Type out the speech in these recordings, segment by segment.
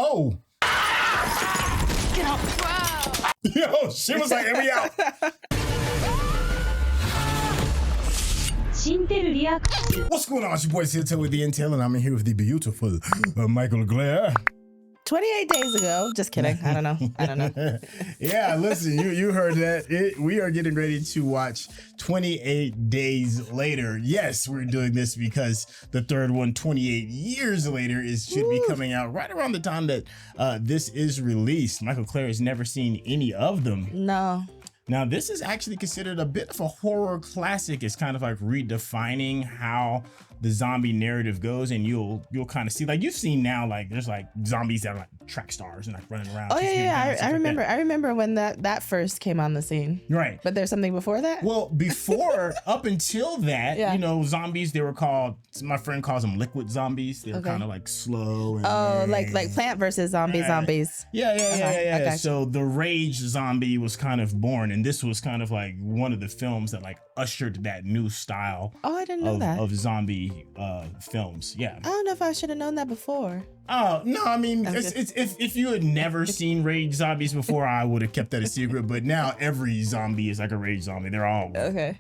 Oh. Get off. Wow. Yo, she was like, "We out." What's going on? It's your boy Syntell with the Intel, and I'm here with the beautiful Mikel-Claire. 28 days ago. Just kidding. I don't know. Yeah, listen, you heard that. We are getting ready to watch 28 Days Later. Yes, we're doing this because the third one, 28 years later, should be coming out right around the time that this is released. Mikel-Claire has never seen any of them. No. Now, this is actually considered a bit of a horror classic. It's kind of like redefining how the zombie narrative goes, and you'll kind of see, like, you've seen now, like, there's like zombies that are like track stars and like running around. Oh yeah. I remember. I remember when that first came on the scene. Right. But there's something before that. Well, before, up until that, Yeah. you know, zombies, they were called, my friend calls them liquid zombies. They were kind of like slow. And like Plant versus zombies. Yeah. Okay. So the Rage zombie was kind of born, and this was kind of like one of the films that like ushered that new style. Oh, I didn't know that. Of zombie films. Yeah. I don't know if I should have known that before. Oh, no, I mean, if you had never seen Rage zombies before, I would have kept that a secret. But now every zombie is like a Rage zombie. They're all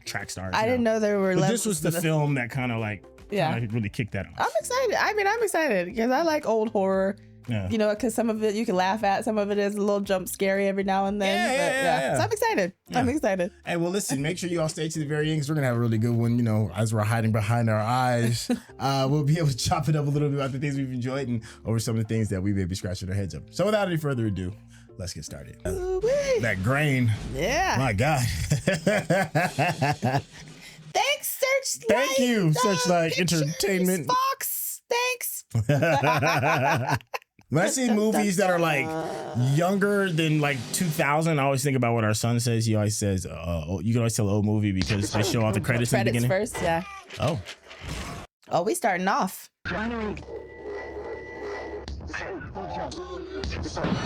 track stars. I didn't know there were levels. But this was the film that kind of like really kicked that off. I'm excited. I mean, I'm excited because I like old horror. Yeah. You know, because some of it you can laugh at, some of it is a little jump scary every now and then. Yeah. So I'm excited. Yeah. I'm excited. Hey, well, listen, make sure you all stay to the very end because we're going to have a really good one, you know, as we're hiding behind our eyes. We'll be able to chop it up a little bit about the things we've enjoyed and over some of the things that we may be scratching our heads up. So without any further ado, let's get started. That grain. Yeah. My God. Thanks, Searchlight. Thank you, Searchlight Entertainment. Fox. Thanks. When I see movies that are like younger than like 2000, I always think about what our son says. He always says, you can always tell an old movie because they show all the credits in the beginning. First, yeah. Oh, we starting off.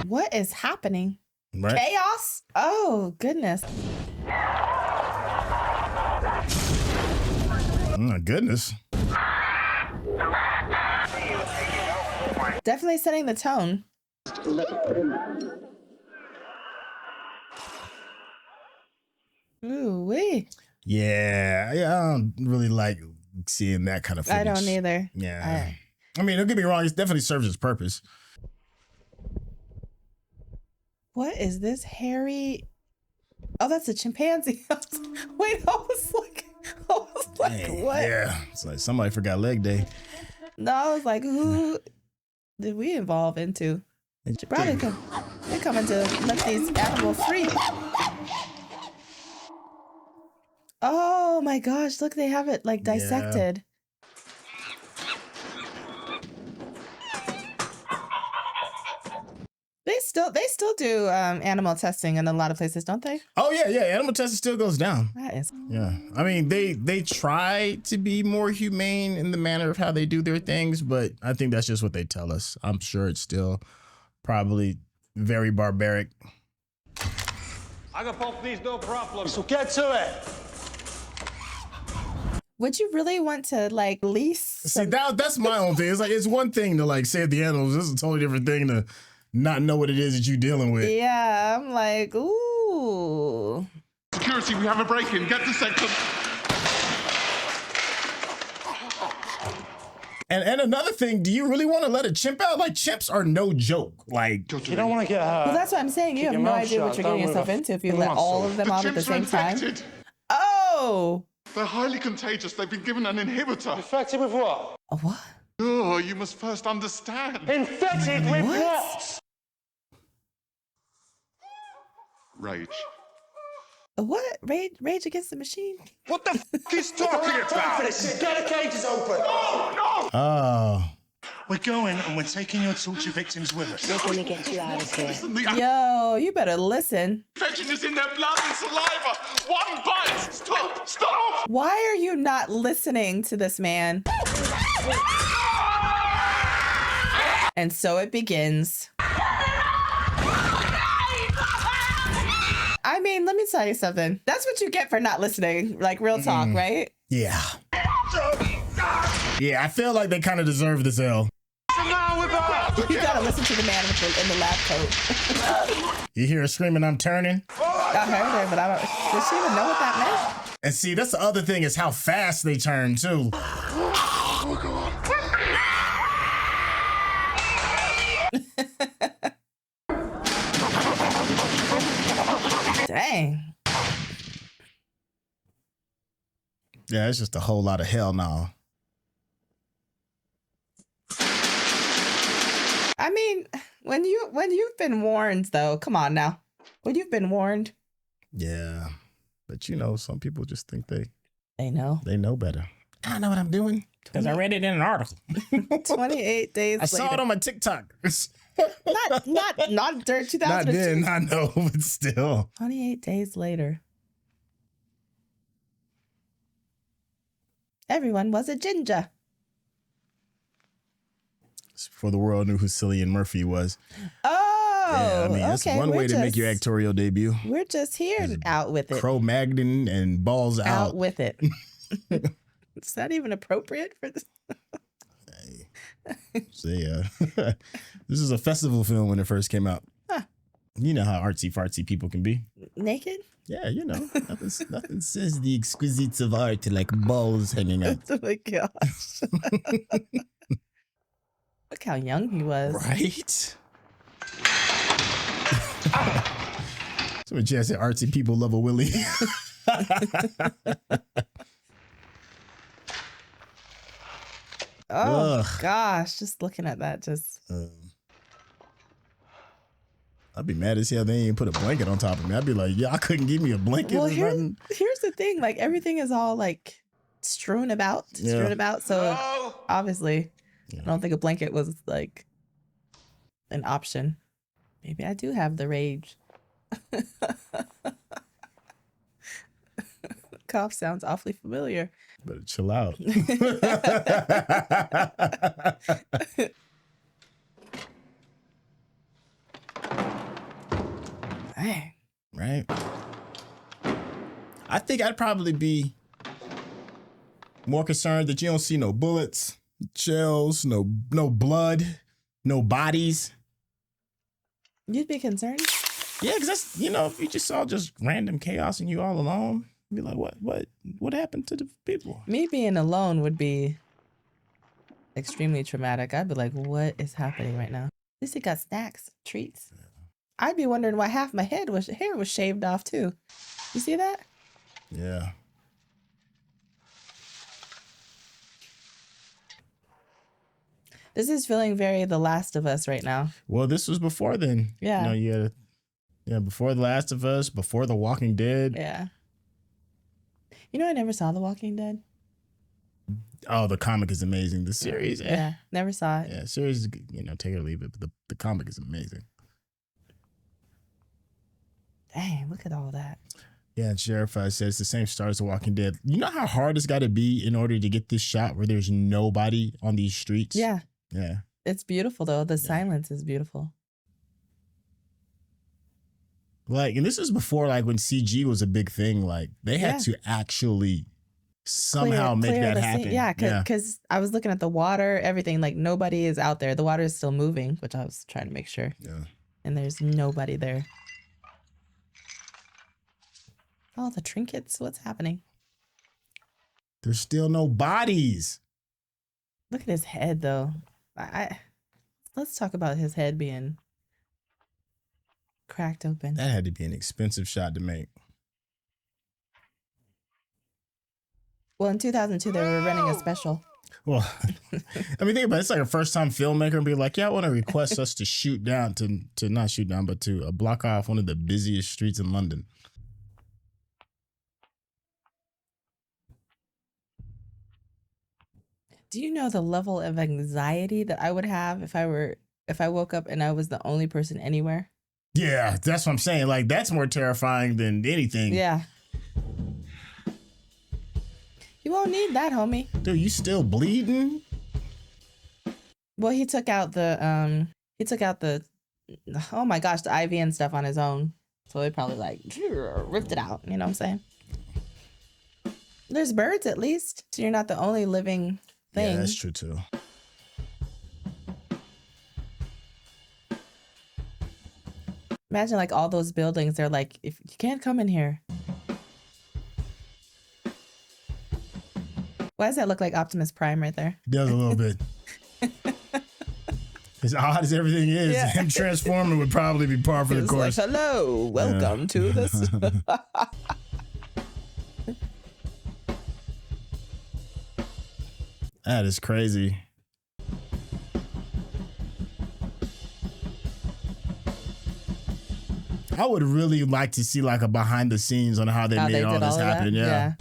What is happening? right. Chaos? Oh, goodness. Oh, my goodness. Definitely setting the tone. Ooh, wee. Yeah, I don't really like seeing that kind of footage. I don't either. Yeah. I mean, don't get me wrong, it definitely serves its purpose. What is this hairy? Oh, that's a chimpanzee. Wait, I was like, Dang, what? Yeah, it's like somebody forgot leg day. No, I was like, who did we evolve into? Should probably they're coming to let these animals free. Oh my gosh, look, they have it like dissected. They still do animal testing in a lot of places, don't they? Oh yeah, animal testing still goes down. That is. Yeah, I mean they try to be more humane in the manner of how they do their things, but I think that's just what they tell us. I'm sure it's still probably very barbaric. I can pop these, no problem. So get to it. Would you really want to like lease? See, that's my own thing. It's like it's one thing to like save the animals. This is a totally different thing to not know what it is that you're dealing with. Yeah, I'm like, ooh. Security, we have a break-in. Get to section. And another thing, do you really want to let a chimp out? Like, chimps are no joke. Like, You don't want to get hurt. Well, that's what I'm saying. You have your no mouth idea what shut. you're Don't getting yourself move into if you a let muscle. all of them The out at the chimps are same time. infected. Oh. They're highly contagious. They've been given an inhibitor. Infected with what? A what? Oh, you must first understand. Infected with what? Rage. A what? Rage Against the Machine? What the f*** is talking about? Get the cages open. oh. We're going and we're taking your torture victims with us. We're gonna get you out of here. Listen, the Yo, you better listen. infection is in their blood and saliva. One bite. Stop. Why are you not listening to this man? And so it begins. I mean, let me tell you something. That's what you get for not listening. Like, real talk, right? Yeah. Yeah, I feel like they kind of deserve this L. Listen now with her. You gotta listen to the man in the lab coat. You hear her screaming, "I'm turning." I heard her, but I don't. Did she even know what that meant? And see, that's the other thing is how fast they turn too. Dang. Yeah, it's just a whole lot of hell now. I mean, when you've been warned, though, come on now. When you've been warned. Yeah, but you know, some people just think They know. they know better. I know what I'm doing because I read it in an article. 28 days I later. saw it on my TikTok. Not during 2002. Not then, I know, but still. 28 days later. Everyone was a ginger. Before the world knew who Cillian Murphy was. Oh, Yeah, I mean, that's okay. one way to make your actorial debut. We're just here out with it. Cro-Magnon and balls out. Out with it. Is that even appropriate for this? So yeah, this is a festival film when it first came out. Huh. You know how artsy fartsy people can be. Naked? Yeah, you know, nothing says the exquisites of art like balls hanging out. Oh my gosh. Look how young he was. Right? So Jess said artsy people love a willy. Oh Ugh. gosh, just looking at that, just I'd be mad as hell they ain't put a blanket on top of me. I'd be like, y'all couldn't give me a blanket well. or nothing. Here's the thing, like everything is all like strewn about. So obviously, I don't think a blanket was like an option. Maybe I do have the rage. Cough sounds awfully familiar. Better chill out. Dang. Right? I think I'd probably be more concerned that you don't see no bullets, shells, no blood, no bodies. You'd be concerned? Yeah, because that's, you know, if you just saw just random chaos and you all alone, you'd be like, what happened to the people? Me being alone would be extremely traumatic. I'd be like, what is happening right now? At least he got snacks, treats. I'd be wondering why half my hair was shaved off too. You see that? Yeah. This is feeling very The Last of Us right now. Well, this was before then. Yeah. You know, you had before The Last of Us, before The Walking Dead. Yeah. You know, I never saw The Walking Dead. Oh, the comic is amazing. The series, Yeah, never saw it. Yeah, series is, you know, take it or leave it, but the comic is amazing. Dang, look at all that. Yeah, and Sheriff says it's the same star as The Walking Dead. You know how hard it's got to be in order to get this shot where there's nobody on these streets? Yeah. Yeah. It's beautiful, though. The silence is beautiful. Like, and this is before, like, when CG was a big thing. Like, they had to actually somehow make Clear that the happen. scene. Yeah, because I was looking at the water, everything. Like, nobody is out there. The water is still moving, which I was trying to make sure. Yeah. And there's nobody there. Oh, the trinkets. What's happening? There's still no bodies. Look at his head, though. Let's talk about his head being cracked open. That had to be an expensive shot to make. Well, in 2002, they were running a special. Well, I mean, think about it. It's like a first-time filmmaker and be like, yeah, I want to request us to shoot down, to not shoot down, but to block off one of the busiest streets in London. Do you know the level of anxiety that I would have if I woke up and I was the only person anywhere? Yeah, that's what I'm saying. Like, that's more terrifying than anything. Yeah. You won't need that, homie. Dude, you still bleeding? Well, he took out the oh my gosh, the IV and stuff on his own. So they probably like ripped it out. You know what I'm saying? There's birds at least. So you're not the only living thing. Yeah, that's true too. Imagine like all those buildings. They're like, if you can't come in here. Why does that look like Optimus Prime right there? It does a little bit. As odd as everything is, Yeah. him transforming would probably be par for the It's course. like, hello, welcome to this. That is crazy. I would really like to see like a behind the scenes on how they made all this happen. Yeah.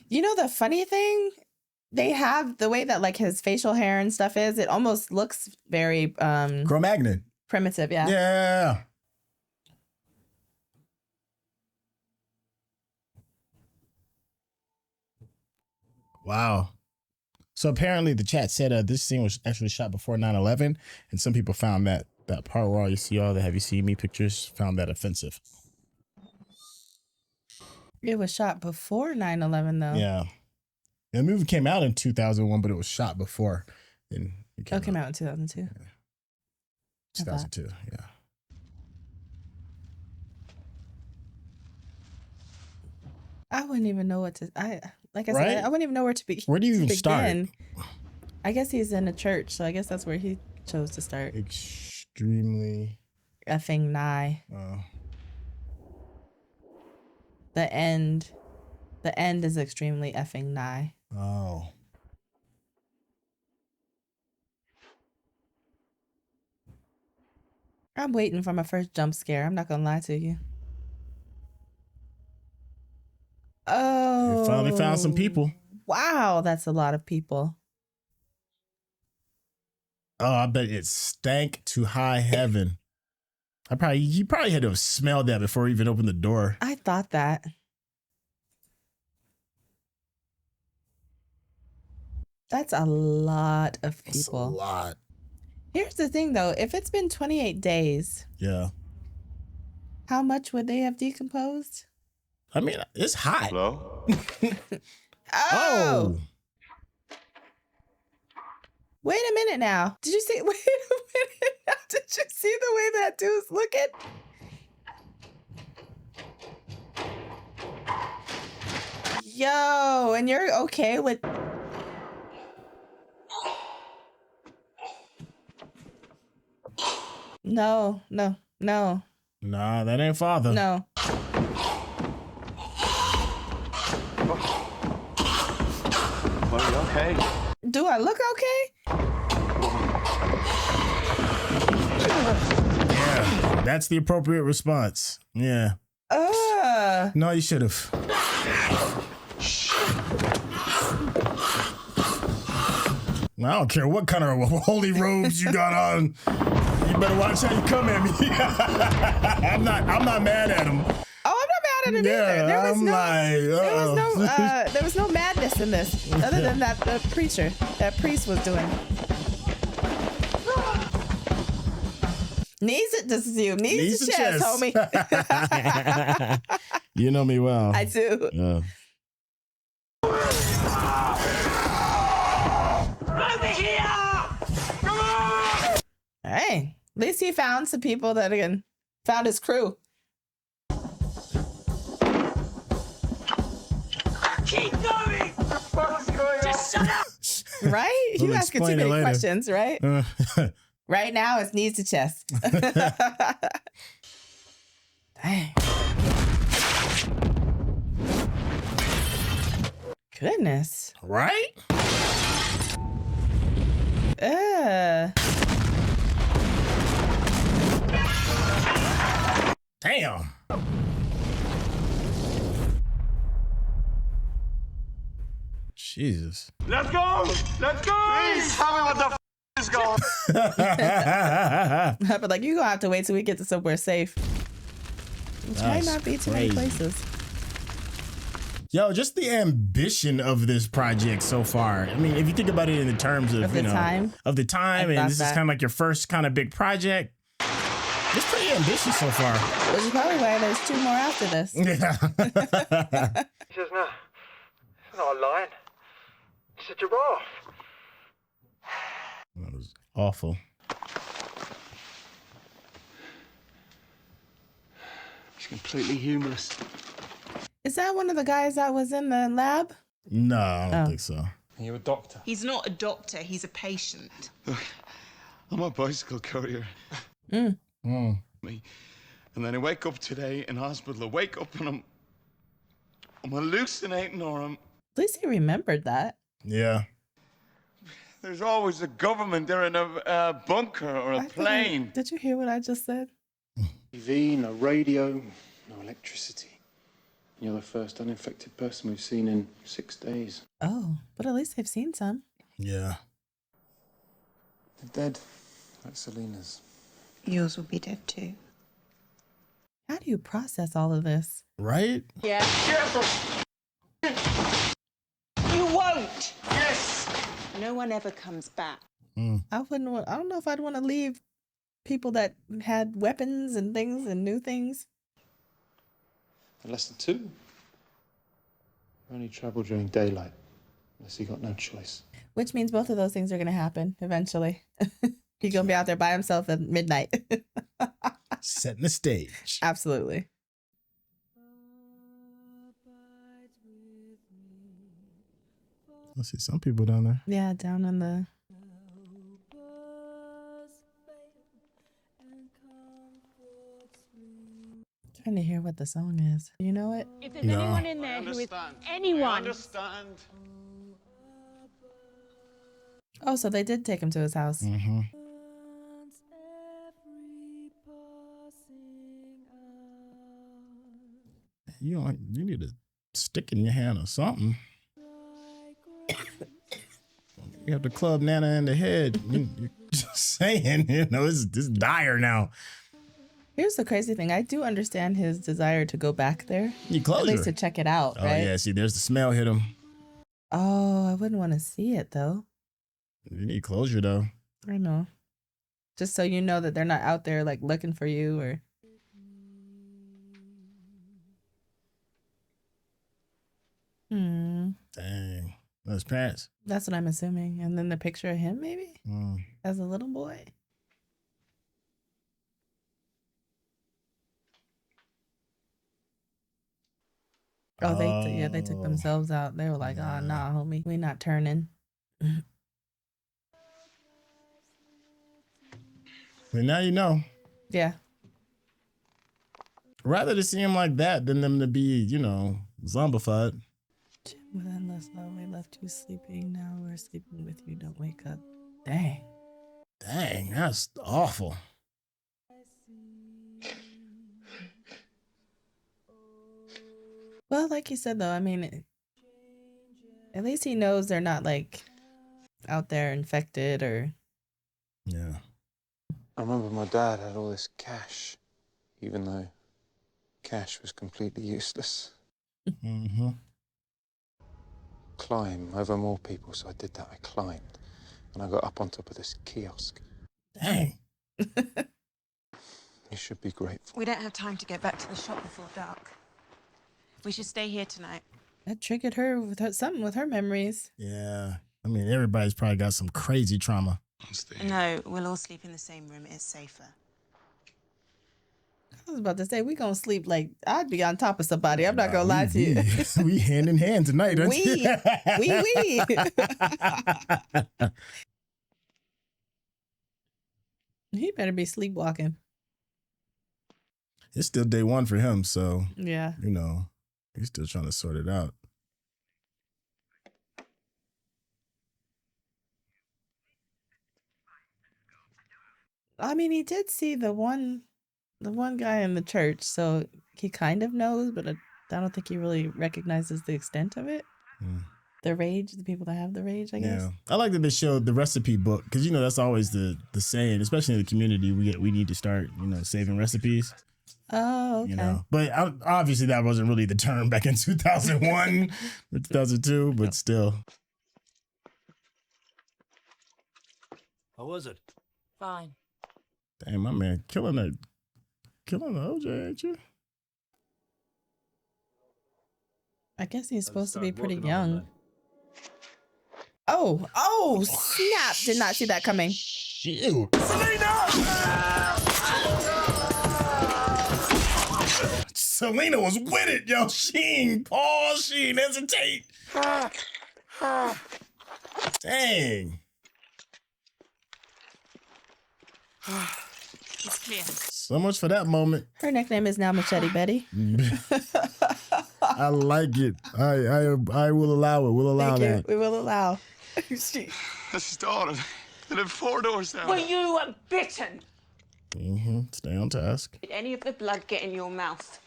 You know the funny thing? They have the way that like his facial hair and stuff is, it almost looks very Cro-Magnon. primitive, yeah. Yeah. Wow. So apparently the chat said this scene was actually shot before 9/11, and some people found that part where you see all the "Have you seen me" pictures, found that offensive. It was shot before 9/11 though. Yeah. The movie came out in 2001, but it was shot before. And it came out in 2002. 2002, yeah. I wouldn't even know what to. Like I Right? said, I wouldn't even know where to begin. Where do you even start? I guess he's in a church, so I guess that's where he chose to start. Extremely Effing nigh. The end is extremely effing nigh. Oh. I'm waiting for my first jump scare. I'm not gonna lie to you. Oh. You finally found some people. Wow, that's a lot of people. Oh, I bet it stank to high heaven. He probably had to have smelled that before he even opened the door. I thought that. That's a lot of people. That's a lot. Here's the thing though, if it's been 28 days, Yeah. how much would they have decomposed? I mean, it's hot. Hello? Oh! Wait a minute now. Did you see? Wait a minute now. Did you see the way that dude's looking? Yo, and you're okay with... No. Nah, that ain't father. No. Are you okay? Do I look okay? Yeah, that's the appropriate response. Yeah. No, you should have. I don't care what kind of holy robes you got on. You better watch how you come at me. I'm not mad at him. Oh, I'm not mad at it either. There was no madness in this, other than that priest was doing. This is you. Knees to chest, homie. You know me well. I do. Yeah. Over here! Come on! Hey, at least he found some people that again found his crew. Keep going! Just shut up! Right? We'll You asking too explain it many later. questions, right? Right now, it's knees to chest. Dang. Goodness. Right? Damn. Jesus. Let's go! Let's go! Please tell me what the is going. But like, you're gonna have to wait till we get to somewhere safe. Which might That's not be too many crazy. places. Yo, just the ambition of this project so far. I mean, if you think about it in the terms of, Of the time? of the time, I and thought this is that. kind of like your first kind of big project. It's pretty ambitious so far. Which is probably why there's 2 more after this. Yeah. He says, no, it's not a lion. It's a giraffe. Awful. It's completely humorless. Is that one of the guys that was in the lab? No, I don't think so. Are you a doctor? He's not a doctor, he's a patient. I'm a bicycle courier. Mm. Me. And then I wake up today in hospital. I wake up and I'm hallucinating, or At least he remembered that. Yeah. there's always a government there in a bunker or a plane. Did you hear what I just said? TV, no radio, no electricity. You're the first uninfected person we've seen in 6 days. Oh, but at least they've seen some. Yeah. They're dead, like Selena's. Yours will be dead too. How do you process all of this? Right? Yeah. You won't! Yes! No one ever comes back. I don't know if I'd want to leave people that had weapons and things and new things. Less than 2. Only travel during daylight, unless you got no choice. Which means both of those things are going to happen eventually. He's going to be out there by himself at midnight. Setting the stage. Absolutely. I see some people down there. Yeah, down in the... Trying to hear what the song is. You know it? If there's No. anyone in there who is anyone, I understand. Oh, so they did take him to his house. Mm-hmm. You need a stick in your hand or something. You have to club Nana in the head. You're just saying, it's dire now. Here's the crazy thing. I do understand his desire to go back there. You close At least her. to check it out, Oh, right? yeah. See, there's the smell hit him. Oh, I wouldn't want to see it, though. You need closure, though. I know. Just so you know that they're not out there, like, looking for you or... Dang. Those parents. That's what I'm assuming. And then the picture of him, maybe? As a little boy? Oh, they took themselves out. They were like, oh, nah, homie. We not turning. But now you know. Yeah. Rather to see him like that than them to be, zombified. With endless love, we left you sleeping. Now we're sleeping with you. Don't wake up. Dang. Dang, that's awful. Well, like you said, though, I mean, at least he knows they're not, like, out there infected or... Yeah. I remember my dad had all this cash, even though cash was completely useless. Mm-hmm. Climb over more people, so I did that. I climbed, and I got up on top of this kiosk. Dang. You should be grateful. We don't have time to get back to the shop before dark. We should stay here tonight. That triggered her with something with her memories. Yeah. I mean, everybody's probably got some crazy trauma. No, we'll all sleep in the same room. It's safer. I was about to say, we gonna sleep like I'd be on top of somebody. I'm not gonna lie to you. We hand in hand tonight, aren't We. He better be sleepwalking. It's still day one for him, so, Yeah. he's still trying to sort it out. I mean, he did see the one guy in the church, so he kind of knows, but I don't think he really recognizes the extent of it. The rage, the people that have the rage, I guess. Yeah. I like that they showed the recipe book, because, that's always the saying, especially in the community, we need to start, saving recipes. Oh, okay. But obviously that wasn't really the term back in 2001 or 2002, but still. How was it? fine. Damn, my man, killing the OJ, ain't you? I guess he's supposed to be pretty young. Oh, snap. Did not see that coming. Shoot. Selena was with it, yo. She ain't pause. She ain't hesitate. Dang. It's clear. So much for that moment. Her nickname is now Machete Betty. I like it. I will allow it. We'll allow Thank you. that. We will allow. That's his daughter. They live 4 doors down. Were you bitten? Stay on task. Did any of the blood get in your mouth?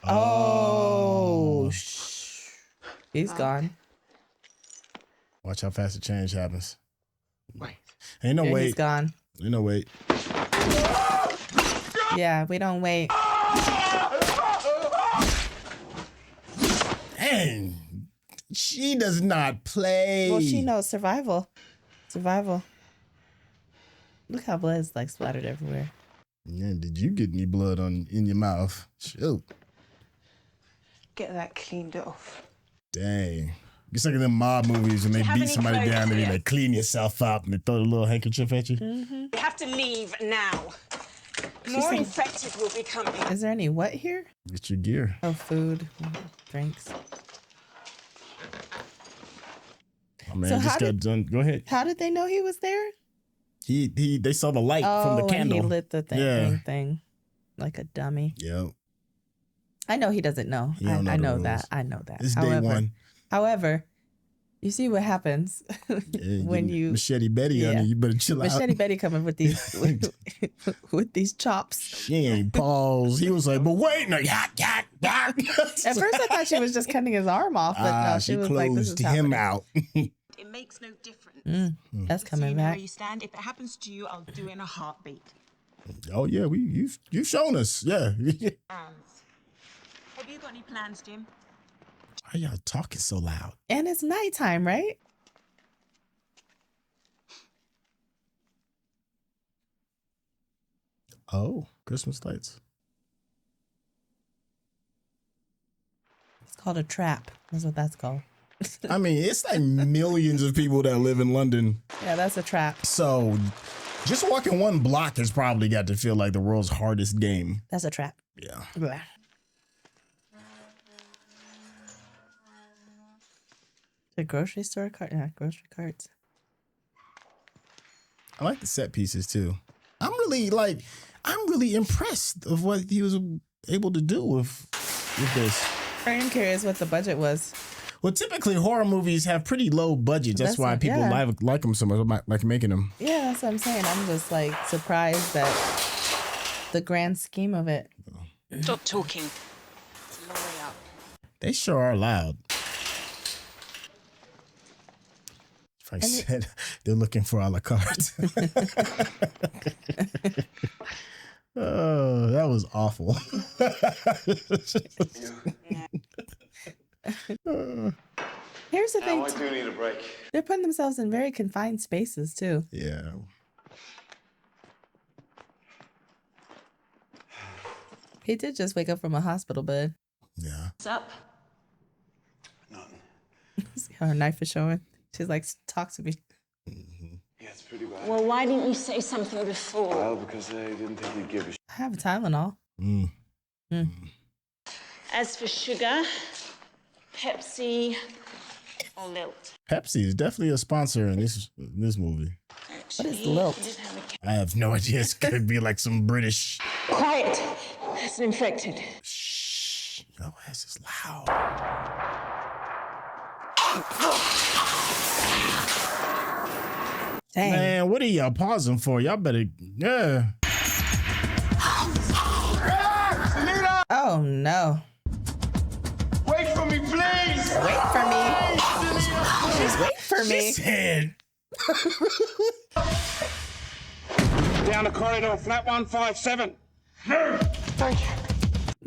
Oh, he's gone. Watch how fast the change happens. Wait. Ain't no Yeah, wait. he's gone. Ain't no wait. Yeah, we don't wait. Dang. She does not play. Well, she knows survival. Survival. Look how blood is like splattered everywhere. Yeah, did you get any blood in your mouth? Shoot. Get that cleaned off. Dang. It's like in them mob movies when they have beat any somebody clothes down and they here? like clean yourself up and they throw a little handkerchief at you. You have to leave now. More infected will be coming. Is there any what here? Get your gear. Oh, food, drinks. Oh man, So just how got did- done. Go ahead. How did they know he was there? They saw the light from the and candle. he lit the Yeah. thing like a dummy. Yep. I know he doesn't know. He don't know I the know rules. that. I know that. It's day one. However, you see what happens when you Machete Betty on Yeah. you, you better chill Machete out. Betty coming with these with these chops. She ain't pause. He was like, but wait, no, yak. At first, I thought she was just cutting his arm off, but no, she was like, "This is closed him happening." out. It makes no difference. That's So you coming know where back. you stand. If it happens to you, I'll do it in a heartbeat. Oh yeah, you've shown us. Yeah. Have you got any plans, Jim? Why y'all talking so loud? And it's nighttime, right? Oh, Christmas lights. It's called a trap. That's what that's called. I mean, it's like millions of people that live in London. Yeah, that's a trap. So just walking one block has probably got to feel like the world's hardest game. That's a trap. Yeah. Blah. The grocery store cart. Yeah, grocery carts. I like the set pieces too. I'm really impressed of what he was able to do with this. I am curious what the budget was. Well, typically horror movies have pretty low budgets. That's why people like them so much, like making them. Yeah, that's what I'm saying. I'm just like surprised at the grand scheme of it. Stop talking. It's a long way up. They sure are loud. If I said they're looking for a la carte. Oh, that was awful. Here's the thing. I do need a break. They're putting themselves in very confined spaces too. Yeah. He did just wake up from a hospital bed. Yeah. What's up? Nothing. See how her knife is showing? She's like, talk to me. Yeah, it's pretty bad. Well, why didn't you say something before? Well, because I didn't think you'd give a I have a Tylenol. As for sugar, Pepsi, or Lilt? Pepsi is definitely a sponsor in this movie. What is Lilt? I have no idea. It's gonna be like some British. Quiet. It's infected. Shh. Your ass is loud. Dang. Man, what are y'all pausing for? Y'all better, yeah. Oh no. Wait for me, please! Wait for me. Just wait for me. She said, Down the corridor, flat 157. Thank you.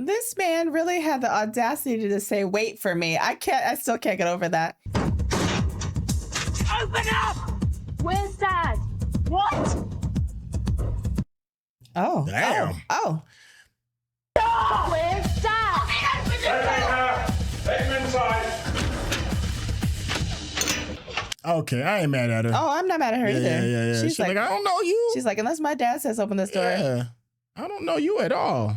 This man really had the audacity to say, wait for me. I still can't get over that. Open up! Where's Dad? What? Oh. damn. Oh. Where's Dad? Take him inside. Okay, I ain't mad at her. Oh, I'm not mad at her either. Yeah. She's like, I don't know you. She's like, unless my dad says open this door. Yeah, I don't know you at all.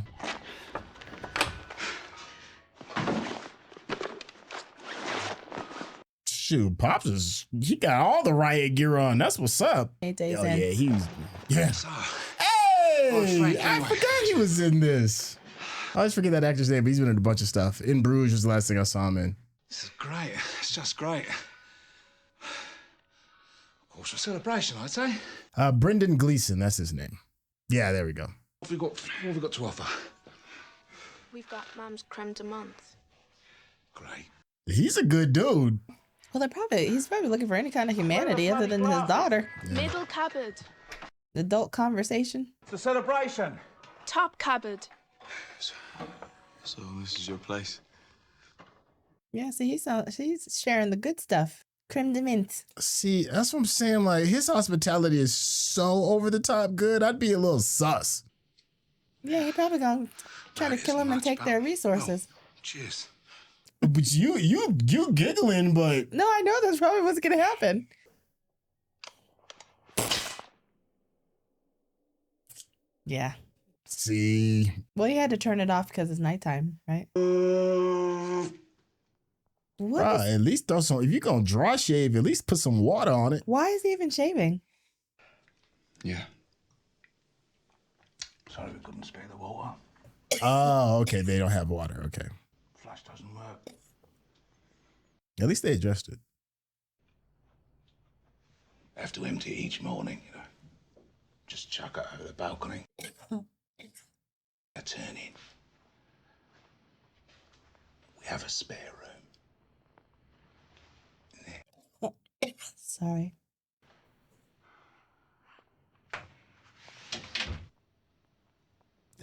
Shoot, Pops he got all the riot gear on. That's what's up. 8 days Oh, in. yeah. Hey, I forgot he was in this. I always forget that actor's name, but he's been in a bunch of stuff. In Bruges was the last thing I saw him in. This is great. It's just great. Cause for celebration, I'd say. Brendan Gleeson, that's his name. Yeah, there we go. What have we got to offer? We've got Mum's creme de menthe. Great. He's a good dude. Well, he's probably looking for any kind of humanity other than his daughter. Yeah. Middle cupboard. Adult conversation. It's a celebration. Top cupboard. So this is your place? Yeah, see, he's sharing the good stuff. Creme de menthe. See, that's what I'm saying. Like, his hospitality is so over the top good. I'd be a little sus. Yeah, he probably gonna try to kill him and take their resources. Cheers. But you giggling, but No, I know that's probably what's gonna happen. Yeah. see, Well, he had to turn it off because it's nighttime, right? What bruh, is- at least throw some. If you're gonna dry shave, at least put some water on it. Why is he even shaving? Yeah. Sorry we couldn't spare the water. Oh, okay. They don't have water. Okay. Flash doesn't work. At least they addressed it. Have to empty it each morning, you know. Just chuck it over the balcony. I turn in. We have a spare room. Sorry.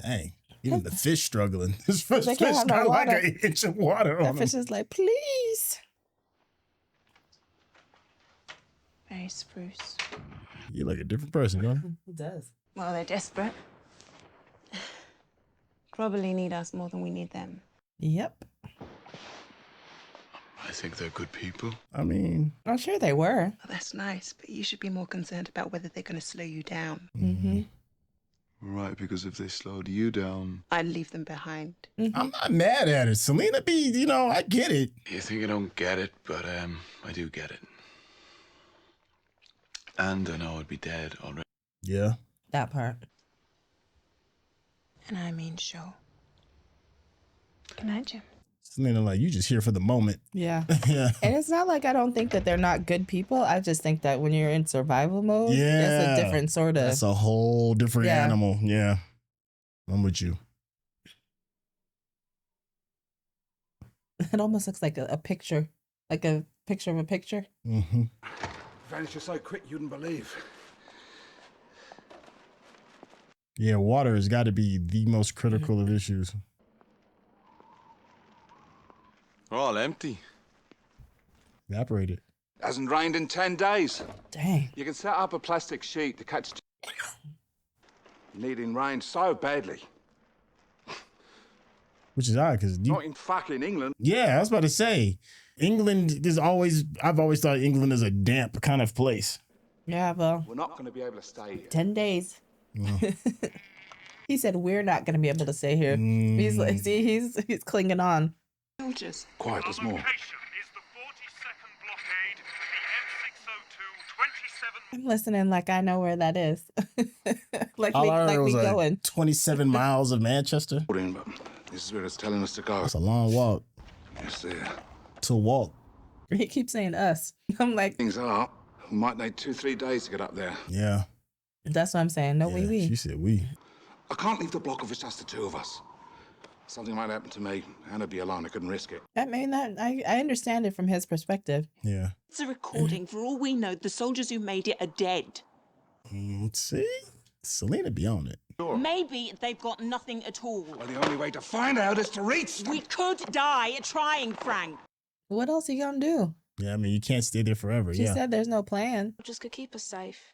Dang. Even the fish struggling. This fish They can't have no got like water. an inch of water on That him. fish is like, please. Very spruce. You're like a different person, huh? He does. Well, they're desperate. Probably need us more than we need them. Yep. I think they're good people. I mean, I'm sure they were. Well, that's nice, but you should be more concerned about whether they're going to slow you down. Mm-hmm. Right, because if they slowed you down... I'd leave them behind. I'm not mad at it. Selena I get it. You think I don't get it, but I do get it. And I know I'd be dead already. Yeah. That part. And I mean, sure. Good night, Jim. Selena, like, you just here for the moment. Yeah. Yeah. And it's not like I don't think that they're not good people. I just think that when you're in survival mode, that's Yeah. a different sort of. That's a whole different Yeah. animal. Yeah. I'm with you. It almost looks like a picture, like a picture of a picture. Mm-hmm. Vanished so quick you wouldn't believe. Yeah, water has got to be the most critical of issues. We're all empty. Evaporated. Hasn't rained in 10 days. Dang. You can set up a plastic sheet to catch... Needing rain so badly. Which is odd because Not in fucking England. yeah, I was about to say, England is I've always thought England is a damp kind of place. Yeah, well, We're not going to be able to stay here. 10 days. He said, we're not going to be able to stay here. He's like, see, he's clinging on. Soldiers. Quiet, there's more. Location is the 42nd blockade, the M602 27. I'm listening like I know where that is. like All we, I heard like was we going. 27 miles of Manchester. But this is where it's telling us to go. That's a long walk Yes, there. to walk. He keeps saying us. I'm like, Things are. We might need 2-3 days to get up there. Yeah. that's what I'm saying. No, Yeah, we. She said we. I can't leave the block if it's just the two of us. Something might happen to me. Hannah'd be alone. I couldn't risk it. I mean, I understand it from his perspective. Yeah. It's a recording. For all we know, the soldiers who made it are dead. See? Selena be on it. Maybe they've got nothing at all. Well, the only way to find out is to reach them. We could die trying, Frank. What else you gonna do? Yeah, I mean, you can't stay there forever. She Yeah. said there's no plan. Just could keep us safe.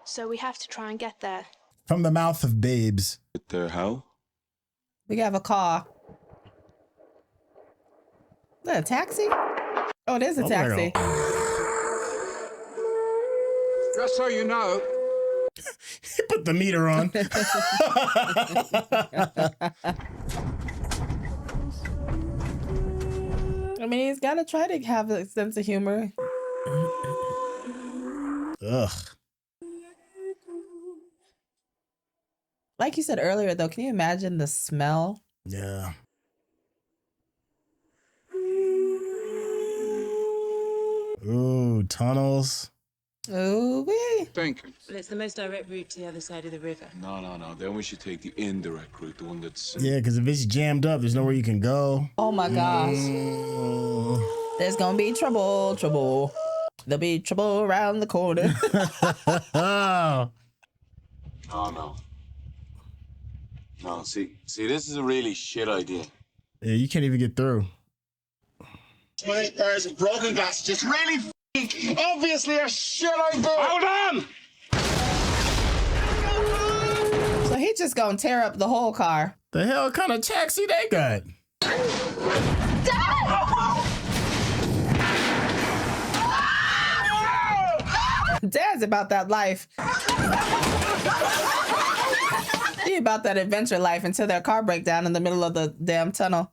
So we have to try and get there. From the mouth of babes. Get there how? We have a car. Is that a taxi? Oh, there's a taxi. Just so you know. He put the meter on. I mean, he's got to try to have a sense of humor. Ugh. Like you said earlier, though, can you imagine the smell? Yeah. Ooh, tunnels. Ooh, wee. Thinking. Well, it's the most direct route to the other side of the river. No. Then we should take the indirect route, the one that's. Yeah, because if it's jammed up, there's nowhere you can go. Oh my gosh. There's gonna be trouble. There'll be trouble around the corner. Oh no. No, see, this is a really shit idea. Yeah, you can't even get through. 20 pairs of broken glass, just really obviously a shit idea. Hold on! So he just gonna tear up the whole car. The hell kind of taxi they got? Dad's about that life. He about that adventure life until their car break down in the middle of the damn tunnel.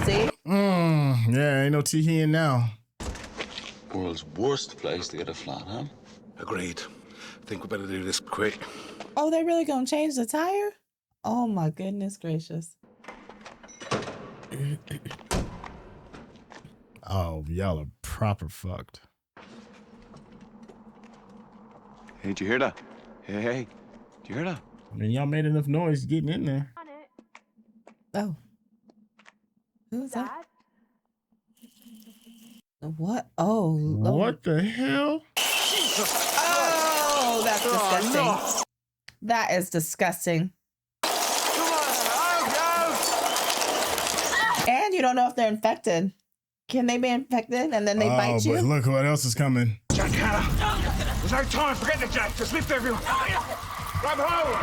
See? Yeah, ain't no Teeheeing now. World's worst place to get a flat, huh? Agreed. Think we better do this quick. Oh, they really gonna change the tire? Oh my goodness gracious. Oh, y'all are proper fucked. Hey, did you hear that? Hey, did you hear that? I mean, y'all made enough noise getting in there. Oh. Who's that? What? Oh. What the hell? Oh, that's disgusting. No. That is disgusting. And you don't know if they're infected. Can they be infected and then they bite you? But look what else is coming. Jack Hanna. There's no time. Forget the Jack. Just lift everyone. Grab hold.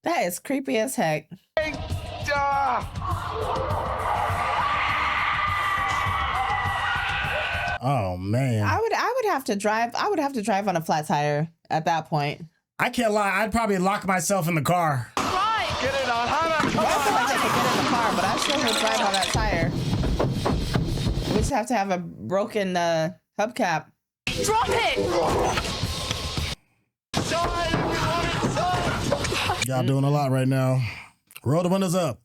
That is creepy as heck. Oh man. I would have to drive. I would have to drive on a flat tire at that point. I can't lie. I'd probably lock myself in the car. Right. Get it on, Hannah. Come I feel like I could get in the car, but I sure would drive on that tire. We just have to have a broken hubcap. Drop it! Y'all doing a lot right now. Roll the windows up.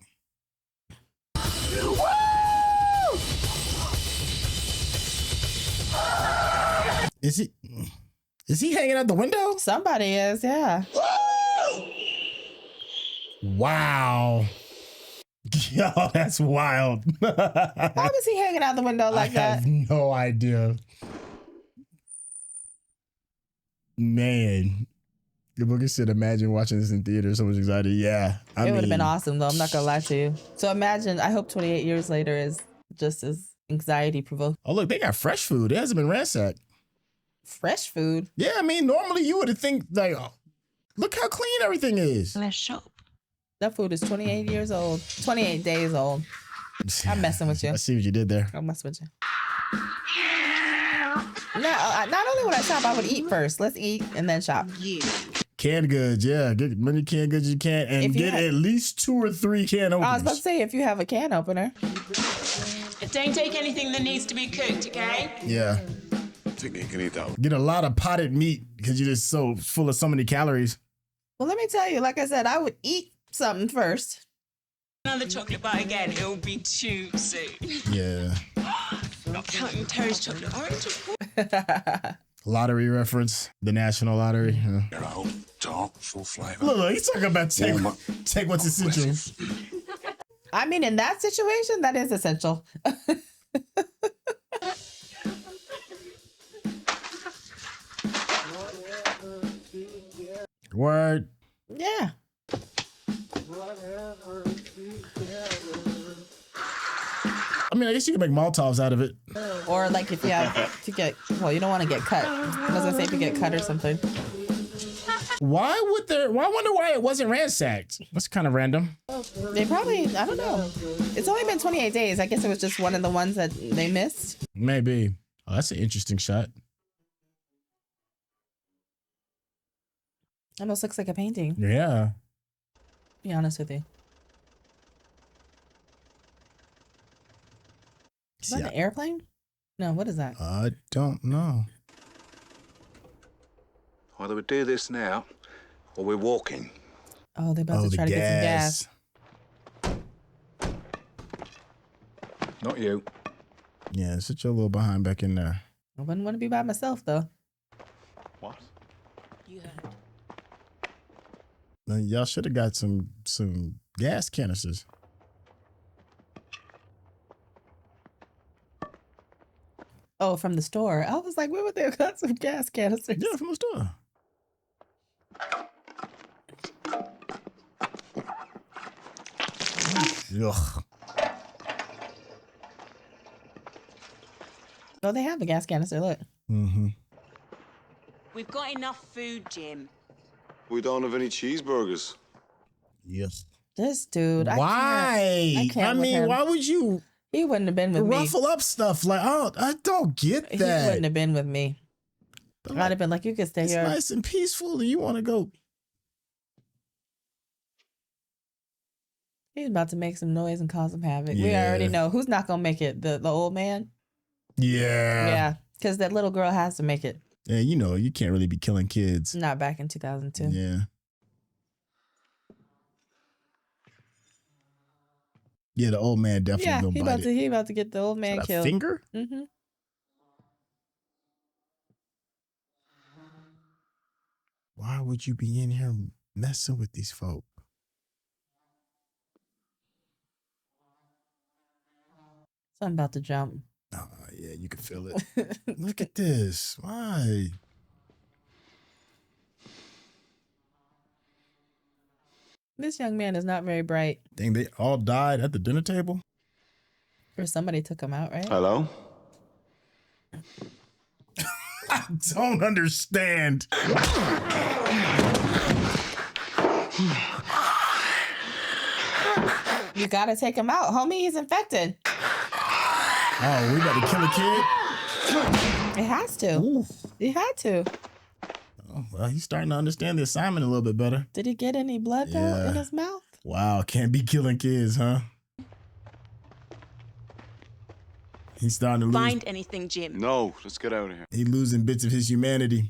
Is he hanging out the window? Somebody is, yeah. Wow. Yo, that's wild. Why was he hanging out the window like that? I have no idea. Man. The book said, imagine watching this in theater. So much anxiety. Yeah. It would have been awesome, though. I'm not going to lie to you. So imagine, I hope 28 years later is just as anxiety provoking. Oh, look, they got fresh food. It hasn't been ransacked. Fresh food? Yeah, I mean, normally you would have think, like, oh, look how clean everything is. Let's shop. That food is 28 years old. 28 days old. I'm messing with you. I see what you did there. I'm messing with you. No, not only would I shop, I would eat first. Let's eat and then shop. Canned goods, yeah. Get as many canned goods as you can and get at least 2 or 3 can openers. I was about to say, if you have a can opener. Don't take anything that needs to be cooked, okay? Yeah. I think you can eat that. Get a lot of potted meat because you're just so full of so many calories. Well, let me tell you, like I said, I would eat something first. Another chocolate bar again, it'll be too soon. Yeah. Not counting Terry's chocolate orange. Lottery reference, the national lottery. Yeah. Dark, full flavor. Look, he's talking about take what's essential. I mean, in that situation, that is essential. Word. Yeah. I mean, I guess you can make Molotovs out of it. Or like if you have to get, well, you don't want to get cut. I was gonna say if you get cut or something. Why wonder why it wasn't ransacked? That's kind of random. They probably, I don't know. It's only been 28 days. I guess it was just one of the ones that they missed. Maybe. Oh, that's an interesting shot. Almost looks like a painting. Yeah. Be honest with you. Is that an airplane? No, what is that? I don't know. Either we do this now, or we're walking. Oh, they're about to try to get some gas. Not you. Yeah, sit your little behind back in there. I wouldn't want to be by myself, though. What? You heard. Y'all should have got some gas canisters. Oh, from the store. I was like, where would they have got some gas canisters? Yeah, from the store. Ugh. Oh, they have the gas canister. Look. Mm-hmm. We've got enough food, Jim. We don't have any cheeseburgers. Yes. This dude. Why? I can't with him. Why would you? He wouldn't have been with me. Ruffle up stuff like, oh, I don't get that. He wouldn't have been with me. I'd have been like, you could stay here. It's nice and peaceful, and you want to go. He's about to make some noise and cause some havoc. Yeah. We already know who's not gonna make it. The old man. Yeah. Yeah, because that little girl has to make it. Yeah, you know, you can't really be killing kids. Not back in 2002. Yeah. Yeah, the old man definitely Yeah, gonna bite it. he about to get the old man Is that a killed. finger? Mm-hmm. Why would you be in here messing with these folk? So I'm about to jump. Oh, yeah, you can feel it. Look at this. Why? This young man is not very bright. Dang, they all died at the dinner table? Or somebody took him out, right? Hello? I don't understand. You gotta take him out, homie. He's infected. Oh, we about to kill a kid? It has to. Ooh. It had to. Oh, well, he's starting to understand the assignment a little bit better. Did he get any blood though in his mouth? Wow, can't be killing kids, huh? He's starting to lose. Find anything, Jim. No, let's get out of here. He's losing bits of his humanity.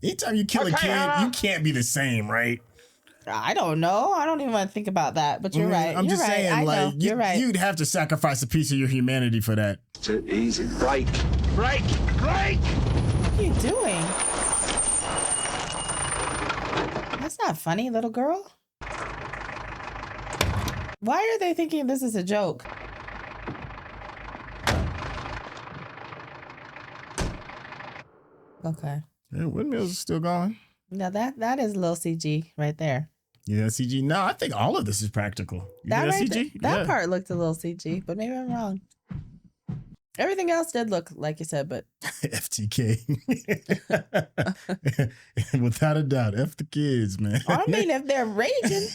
Anytime you kill a kid, you can't be the same, right? I don't know. I don't even want to think about that. But you're right. I'm You're just right. saying, I like, know. You're right. you'd have to sacrifice a piece of your humanity for that. Too easy. Break. Break! Break! What are you doing? That's not funny, little girl. Why are they thinking this is a joke? Okay. Yeah, windmills are still going. Now that is a little CG right there. Yeah, CG. No, I think all of this is practical. You That think right that's CG? there- that Yeah. part looked a little CG, but maybe I'm wrong. Everything else did look like you said, but FTK. Without a doubt, F the kids, man. I mean, if they're raging,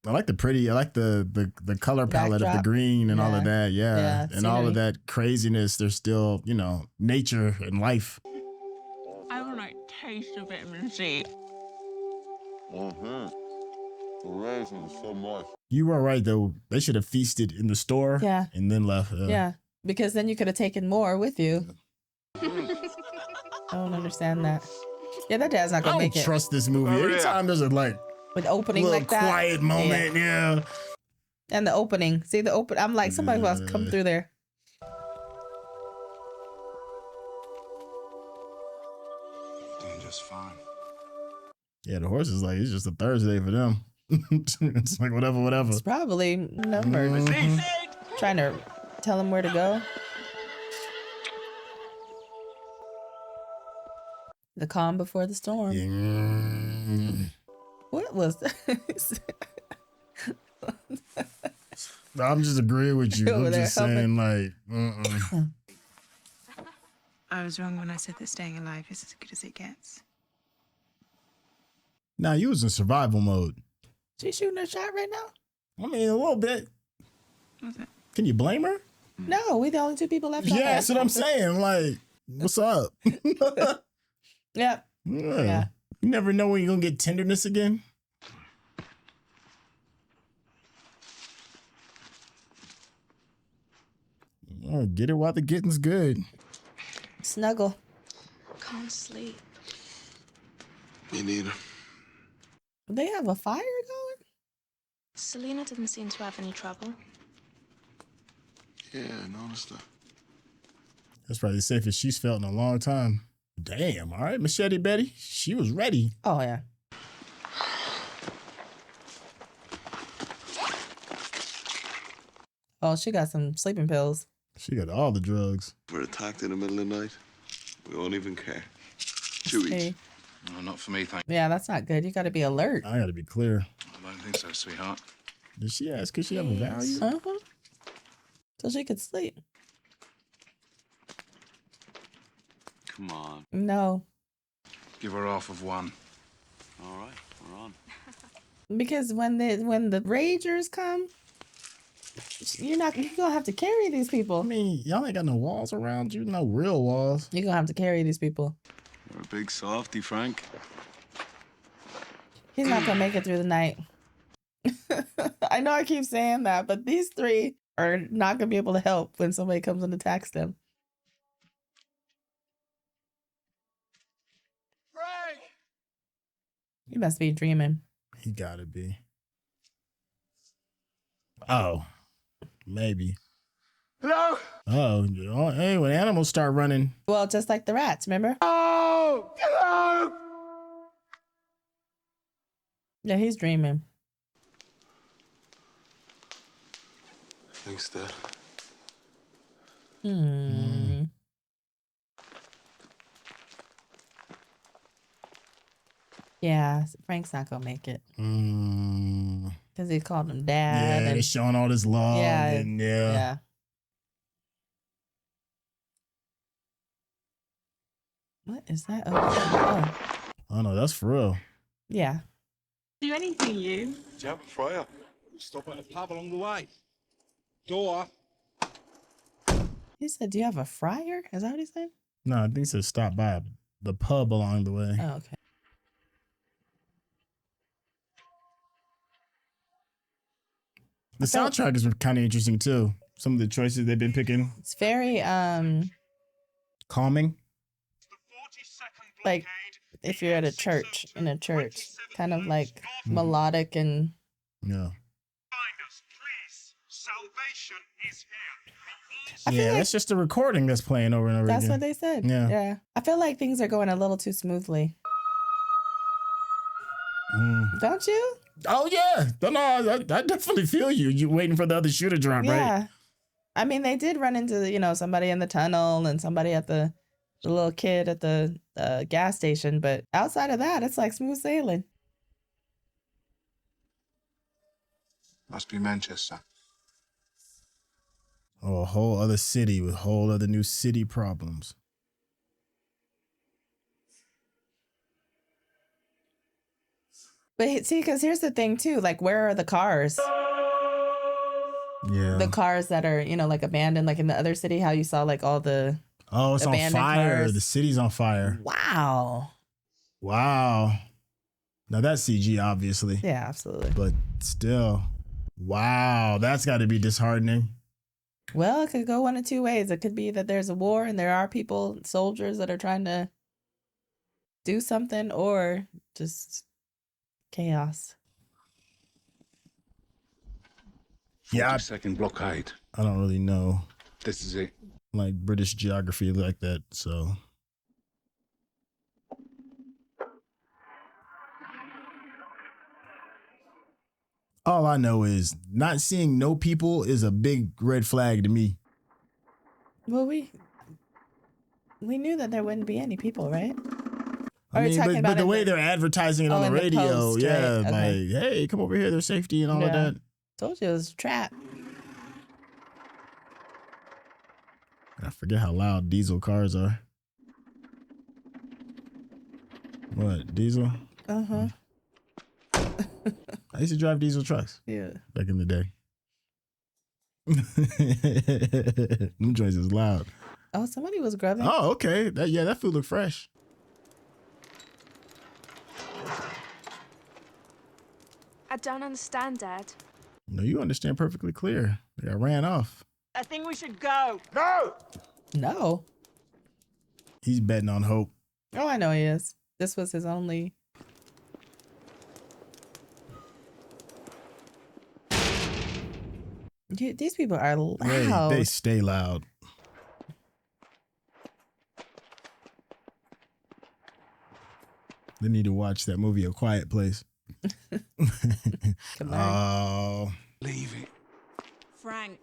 I like the color palette of the Backdrop. green and all of Yeah. that. Yeah. Yeah, And all of scenery. that craziness. There's still, nature and life. I want to taste of vitamin C. Mm-hmm. The raisins so much. You were right, though. They should have feasted in the store Yeah. and then left. yeah, because then you could have taken more with you. I don't understand that. Yeah, that dad's not I gonna don't make it trust this movie. Oh, yeah. Anytime there's a with opening little like that. quiet moment, yeah. And the opening, see the open. I'm like, somebody else come through there. Doing just fine. Yeah, the horse is like, it's just a Thursday for them. It's like whatever. It's probably numbered. Mhm. Trying to tell him where to go. The calm before the storm. Yeah. What was I'm just agreeing with you. Over I'm there just saying, like, I was wrong when I said that staying alive is as good as it gets. Nah, you was in survival mode. She shooting her shot right now? I mean, a little bit. Was it? Can you blame her? No, we the only two people left. Yeah, that's what I'm saying. Like, what's up? Yep. Yeah. You never know when you're gonna get tenderness again. Oh, get it while the getting's good. Snuggle. Can't sleep. Me neither. They have a fire going? Selena didn't seem to have any trouble. Yeah, I noticed that. That's probably the safest she's felt in a long time. Damn, all right, Machete Betty. She was ready. Oh, yeah. Oh, she got some sleeping pills. She got all the drugs. We're attacked in the middle of the night. We won't even care. 2 Hey. each. No, not for me, thank Yeah, that's not good. You got to be alert. I gotta be clear. I don't think so, sweetheart. Did she ask, could she have a value? Uh-huh. So she could sleep. Come on. No, Give her half of one. All right, we're on. because when the ragers come, you're gonna have to carry these people. I mean, y'all ain't got no walls around you, no real walls. You're gonna have to carry these people. You're a big softy, Frank. He's not gonna make it through the night. I know I keep saying that, but these three are not gonna be able to help when somebody comes and attacks them. Frank! You must be dreaming. He gotta be. Oh, maybe. Hello? Oh, hey, when animals start running. Well, just like the rats, remember? Oh! Hello! Yeah, he's dreaming. Thanks, Dad. Yeah, Frank's not gonna make it because he called him dad. Yeah, and they're showing all this love. Yeah, and yeah. What is that? Oh, Oh no, that's for real. yeah. Do anything, you? Do you have a fryer? Stop at a pub along the way. Door. He said, "Do you have a fryer?" Is that what he said? No, I think it says stop by the pub along the way. Oh, okay. The soundtrack is kind of interesting too. Some of the choices they've been picking. It's very Calming. like if you're at a church, in a church, kind of like melodic and Yeah. Salvation is here. I feel Yeah, like that's just a recording that's playing over and over that's again. what they said. Yeah. Yeah. I feel like things are going a little too smoothly. Don't you? Oh yeah. No, I definitely feel you. You waiting for the other shoe to drop, Yeah. right? I mean, they did run into, somebody in the tunnel and somebody at the little kid at the gas station. But outside of that, it's like smooth sailing. Must be Manchester. Oh, a whole other city with whole other new city problems. But see, because here's the thing too, like where are the cars? Yeah. The cars that are, like abandoned, like in the other city, how you saw like all the Oh, it's on abandoned fire. cars. The city's on fire. Wow. Wow. Now that's CG, obviously. Yeah, absolutely. But still, wow, that's got to be disheartening. Well, it could go one of two ways. It could be that there's a war and there are people, soldiers that are trying to do something, or just chaos. Yeah, 40-second blockade. I don't really know This is it. like British geography like that, so. All I know is not seeing no people is a big red flag to me. Well, we knew that there wouldn't be any people, right? I mean, but the way they're advertising it on the in the radio, post, yeah, right? Okay. like, hey, come over here, there's safety and all of that. Told you it was a trap. I forget how loud diesel cars are. What, diesel? Uh-huh. I used to drive diesel trucks. Yeah. Back in the day. Them joints is loud. Oh, somebody was grubbing. Oh, okay. That food looked fresh. I don't understand, Dad. No, you understand perfectly clear. I ran off. I think we should go. No! No. He's betting on hope. Oh, I know he is. This was his only. These people are loud. They stay loud. They need to watch that movie, A Quiet Place. Oh. Leave it. Frank.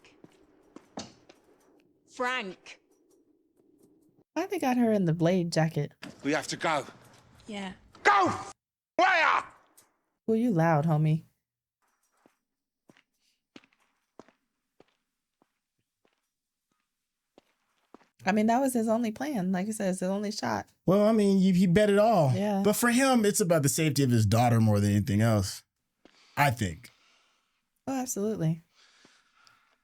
Why they got her in the blade jacket? We have to go. Yeah. Go! Where? Oh, you loud, homie. I mean, that was his only plan. Like I said, it's his only shot. Well, I mean, he bet it all. Yeah. But for him, it's about the safety of his daughter more than anything else, I think. Oh, absolutely.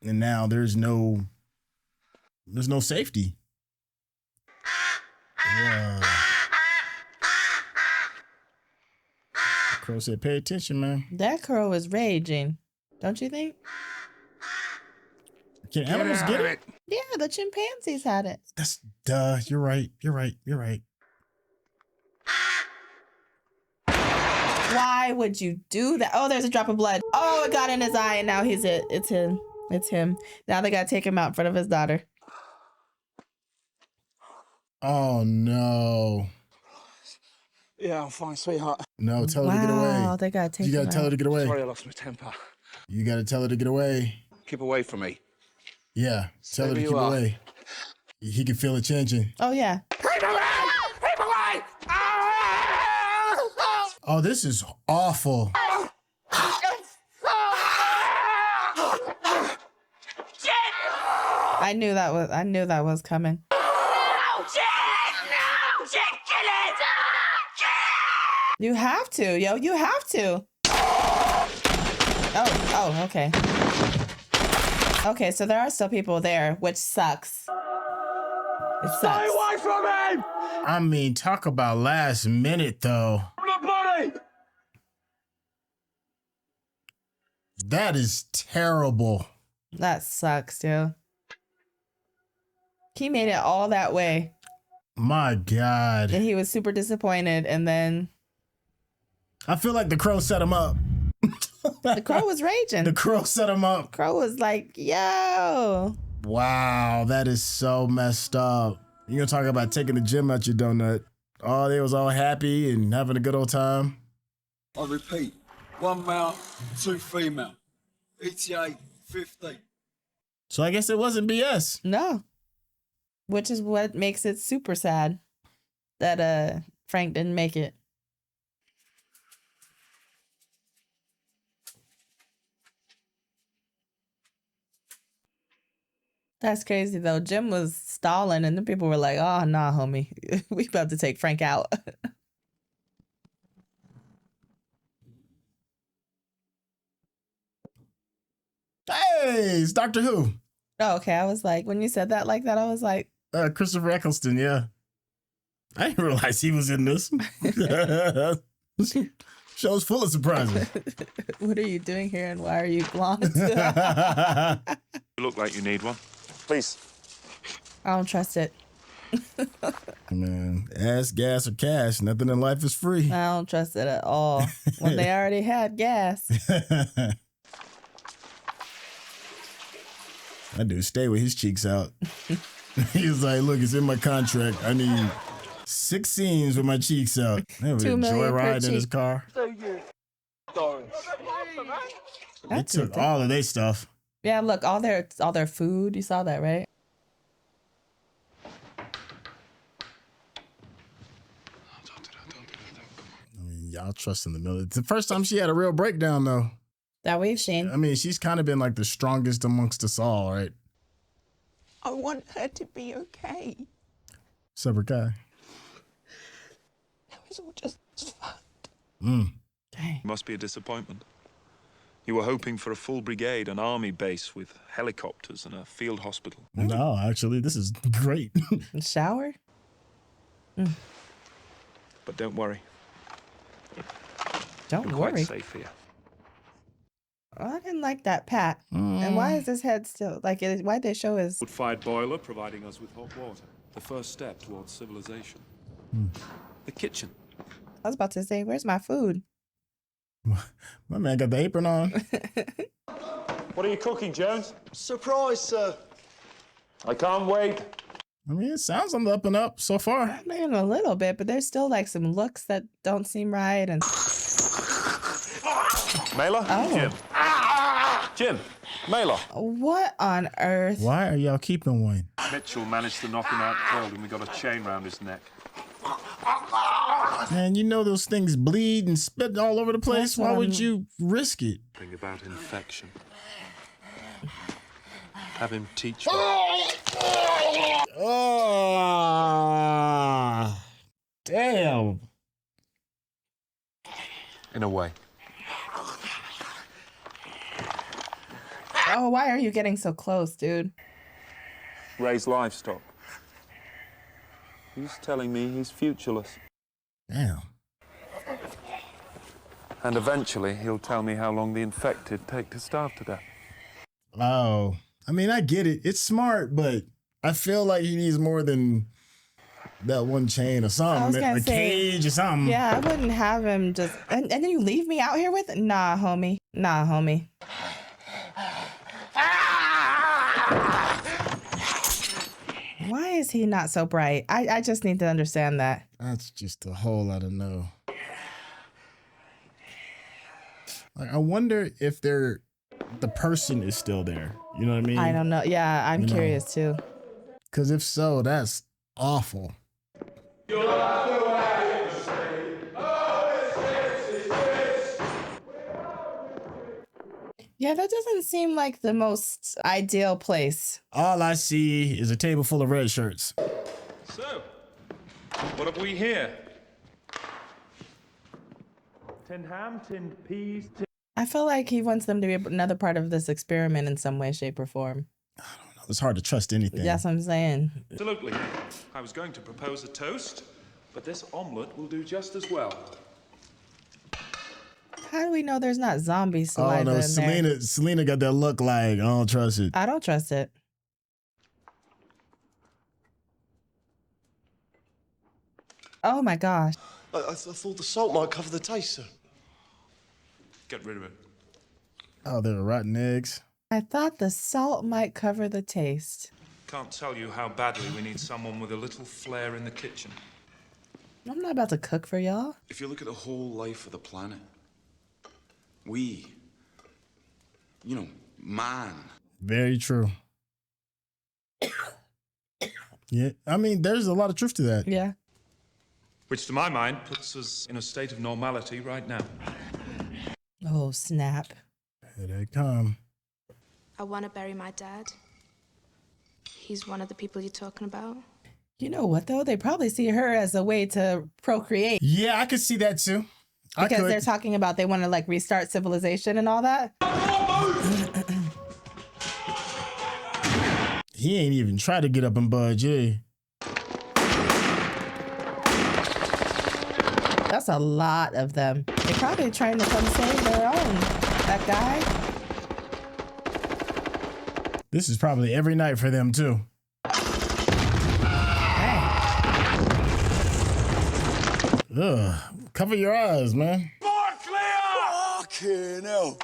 And now there's no safety. Yeah. Crow said, pay attention, man. That crow is raging. Don't you think? Can animals get it? Yeah, the chimpanzees had it. That's duh. You're right. Why would you do that? Oh, there's a drop of blood. Oh, it got in his eye, and now he's it. It's him. It's him. Now they gotta take him out in front of his daughter. Oh no. Yeah, I'm fine, sweetheart. No, tell her to get away. Wow, they gotta take You gotta him tell her out. to get away. Sorry, I lost my temper. You gotta tell her to get away. Keep away from me. Yeah, tell her to where keep you are. away. He can feel it changing. Oh yeah. Keep away! Keep away! Oh, this is awful. I knew that was coming. You have to, yo. You have to. Oh, okay. Okay, so there are still people there, which sucks. It sucks. Stay away from him! I mean, talk about last minute, though. The body! That is terrible. That sucks, yo. He made it all that way. My God. And he was super disappointed, and then I feel like the crow set him up. the crow was raging. The crow set him up. Crow was like, yo. Wow, that is so messed up. You're gonna talk about taking the gym out your donut. Oh, they was all happy and having a good old time. I repeat, 1 male, 2 female. ETA 50. So I guess it wasn't BS. No. Which is what makes it super sad that Frank didn't make it. That's crazy though. Jim was stalling and then people were like, oh nah, homie. We about to take Frank out. Hey, it's Doctor Who. Oh, okay. I was like, when you said that like that, I was like, Christopher Eccleston, yeah. I didn't realize he was in this. Show's full of surprises. what are you doing here and why are you blonde? You look like you need one. Please. I don't trust it. Man, ass, gas, or cash. Nothing in life is free. I don't trust it at all. When they already had gas. That dude stay with his cheeks out. He was like, look, it's in my contract. I need 6 scenes with my cheeks out. They would $2 million per joyride in his cheek. car. They That's took it. all of their stuff. Yeah, look, all their food. You saw that, right? I mean, y'all trust in the military. It's the first time she had a real breakdown, though. That we've seen. I mean, she's kind of been like the strongest amongst us all, right? I want her to be okay. Sup, Kai? It's all just fucked. Mm. Dang. Must be a disappointment. You were hoping for a full brigade, an army base with helicopters and a field hospital. No, actually, this is great. Shower? Mm. But don't worry. Don't You're worry. quite safe here. Well, I didn't like that pat. And why is his head still like? Why'd they show his? Wood-fired boiler providing us with hot water. The first step towards civilization. The kitchen. I was about to say, where's my food? My man got the apron on. What are you cooking, Jones? Surprise, sir. I can't wait. I mean, it sounds on the up and up so far. I mean, a little bit, but there's still like some looks that don't seem right. And Mailer? Oh. Jim, Mailer. What on earth? Why are y'all keeping one? Mitchell managed to knock him out cold and we got a chain round his neck. Man, you know those things bleed and spit all over the place. That's Why what would I'm- you risk it? Thing about infection. Have him teach me. Oh, damn. In a way. Oh, why are you getting so close, dude? Raise livestock. He's telling me he's futureless. Damn. And eventually he'll tell me how long the infected take to starve to death. Oh, I mean, I get it. It's smart, but I feel like he needs more than that one chain or I was something, gonna a say, cage or something. Yeah, I wouldn't have him just. And then you leave me out here with it? Nah, homie. Nah, homie. Why is he not so bright? I just need to understand that. That's just a whole lot of no. Like, I wonder if the person is still there. You know what I mean? I don't know. Yeah, I'm You know. curious too. Because if so, that's awful. Yeah, that doesn't seem like the most ideal place. All I see is a table full of red shirts. So, what have we here? Tinned ham, tinned peas, I feel like he wants them to be another part of this experiment in some way, shape, or form. It's hard to trust anything. That's what I'm saying. Absolutely. I was going to propose a toast, but this omelette will do just as well. How do we know there's not zombie saliva Oh no, in there? Selena got that look like, I don't trust it. I don't trust it. Oh my gosh. I thought the salt might cover the taste, sir. Get rid of it. Oh, there are rotten eggs. I thought the salt might cover the taste. Can't tell you how badly we need someone with a little flair in the kitchen. I'm not about to cook for y'all. If you look at the whole life of the planet, we, man. Very true. Yeah, I mean, there's a lot of truth to that. Yeah. Which, to my mind, puts us in a state of normality right now. Oh, snap. Here they come. I want to bury my dad. He's one of the people you're talking about. You know what, though? They probably see her as a way to procreate. Yeah, I could see that too. Because they're talking about they want to like restart civilization and all that. He ain't even try to get up and budge, yeah. That's a lot of them. They're probably trying to come save their own. That guy. This is probably every night for them too. Ugh, cover your eyes, man. More clear! Fucking hell.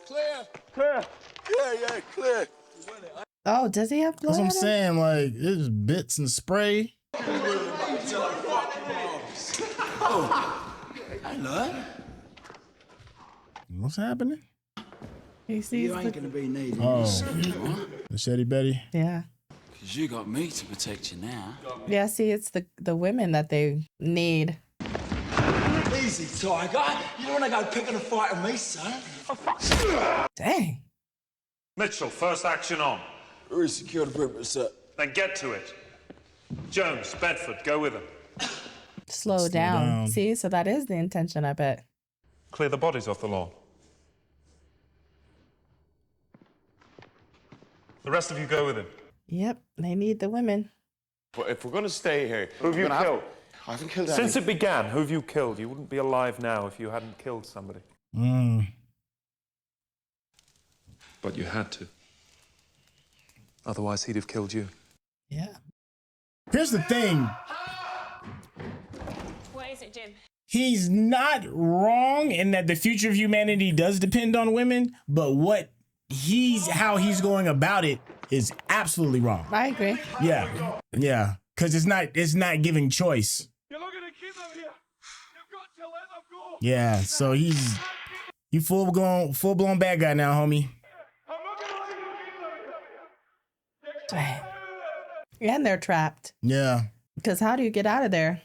Clear. Clear. Yeah, clear. Oh, does he have blood? That's what I'm on him? saying, like, there's bits and spray. Hello. What's happening? He sees You ain't gonna be needing Oh, this anymore. Machete Betty. Yeah. Cause you got me to protect you now. Yeah, see, it's the women that they need. Easy, Tiger. You don't wanna go picking a fight with me, son. Dang. Mitchell, first action on. We're secure the perimeter, sir. Then get to it. Jones, Bedford, go with him. Slow down. See, so that is the intention, I bet. Clear the bodies off the lawn. The rest of you go with him. Yep, they need the women. But if we're going to stay here... Who have you killed? I haven't killed Since any. it began, who have you killed? You wouldn't be alive now if you hadn't killed somebody. But you had to. Otherwise, he'd have killed you. Yeah. Here's the thing. What is it, Jim? He's not wrong in that the future of humanity does depend on women, but how he's going about it is absolutely wrong. I agree. Yeah. Yeah. Because it's not giving choice. You're not gonna keep them here. You've got to let them go. Yeah, so you full blown bad guy now, homie. Dang. And they're trapped. Yeah. Because how do you get out of there?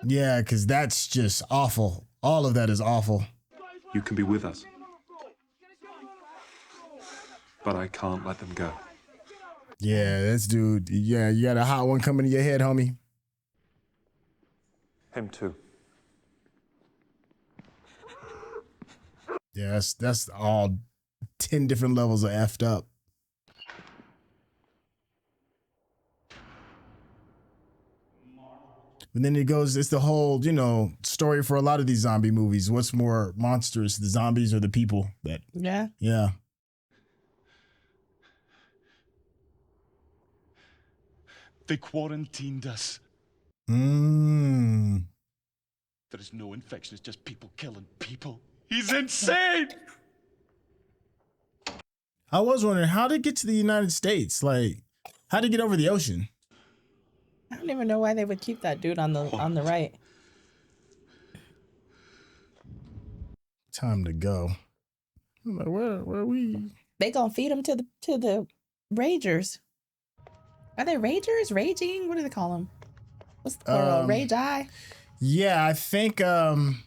Yeah, because that's just awful. All of that is awful. You can be with us. But I can't let them go. Yeah, this dude. Yeah, you got a hot one coming to your head, homie. Him too. Yeah, that's all 10 different levels of effed up. And then it's the whole, story for a lot of these zombie movies. What's more monstrous, the zombies or the people? Yeah. Yeah. They quarantined us. There is no infection, it's just people killing people. He's insane! I was wondering, how did it get to the United States? Like, how did it get over the ocean? I don't even know why they would keep that dude on the right. Time to go. I'm like, where are we? They gonna feed him to the ragers. Are they ragers? Raging? What do they call them? What's the plural? Rage eye? Yeah, I think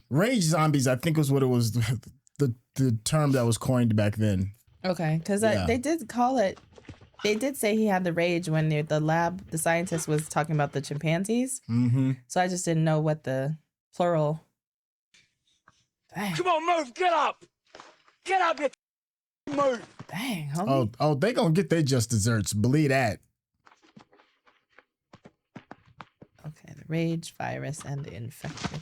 rage zombies, I think was what it was, the term that was coined back then. Okay, because they did call it, they did say he had the rage when the scientist was talking about the chimpanzees. Mm-hmm. So I just didn't know what the plural. Dang. Come on, move, get up! Get up, you move! Dang, homie. Oh, they gonna get their just desserts. Believe that. Okay, the rage virus and the infected.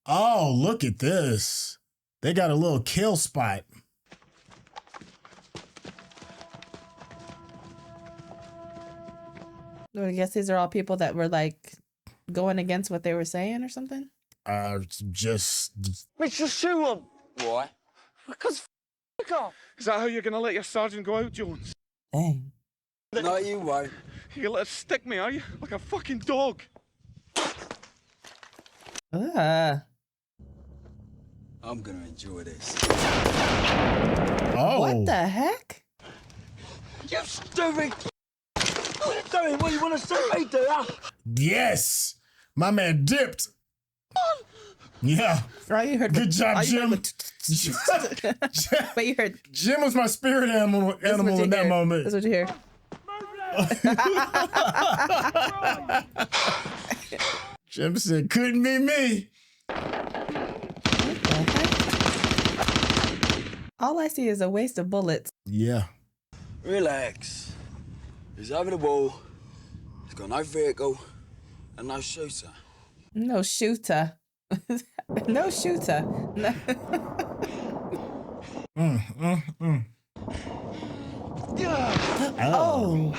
Oh, look at this. They got a little kill spot. I guess these are all people that were like going against what they were saying or something. Just shoot him. Why? Because f*** off. Is that how you're gonna let your sergeant go out, Jones? Dang. No, you won't. You're gonna let it stick me, are you? Like a fucking dog. I'm gonna enjoy this. Oh. What the heck? You stupid. What are you doing? What, you want to see me do that? Yes. My man dipped. Yeah. Right, you heard. Good job, Jim. But you heard. Jim was my spirit animal in that moment. That's what you hear. Jim said, couldn't be me. All I see is a waste of bullets. Yeah. Relax. He's over the wall. He's got no vehicle and no shooter. No shooter. No shooter. No. Oh.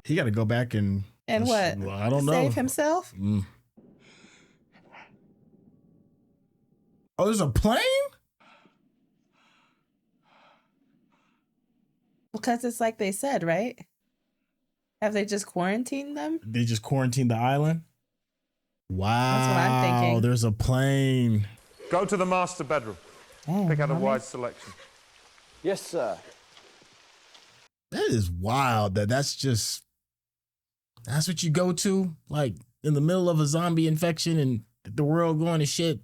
He got to go back and what? Well, I don't know. Save himself? Oh, there's a plane? Because it's like they said, right? Have they just quarantined them? They just quarantined the island? Wow. That's what I'm thinking. There's a plane. Go to the master bedroom. Pick out a wide selection. Yes, sir. That is wild. That's what you go to, like in the middle of a zombie infection and the world going to shit.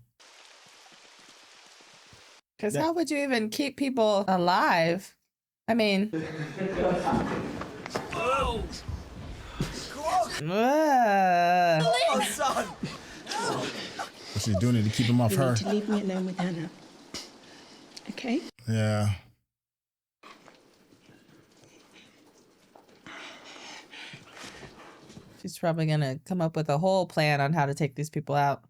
Because how would you even keep people alive? I mean, Oh, son. She's doing it to keep him off You her. need to leave me alone with Hannah. Okay? Yeah. She's probably gonna come up with a whole plan on how to take these people out.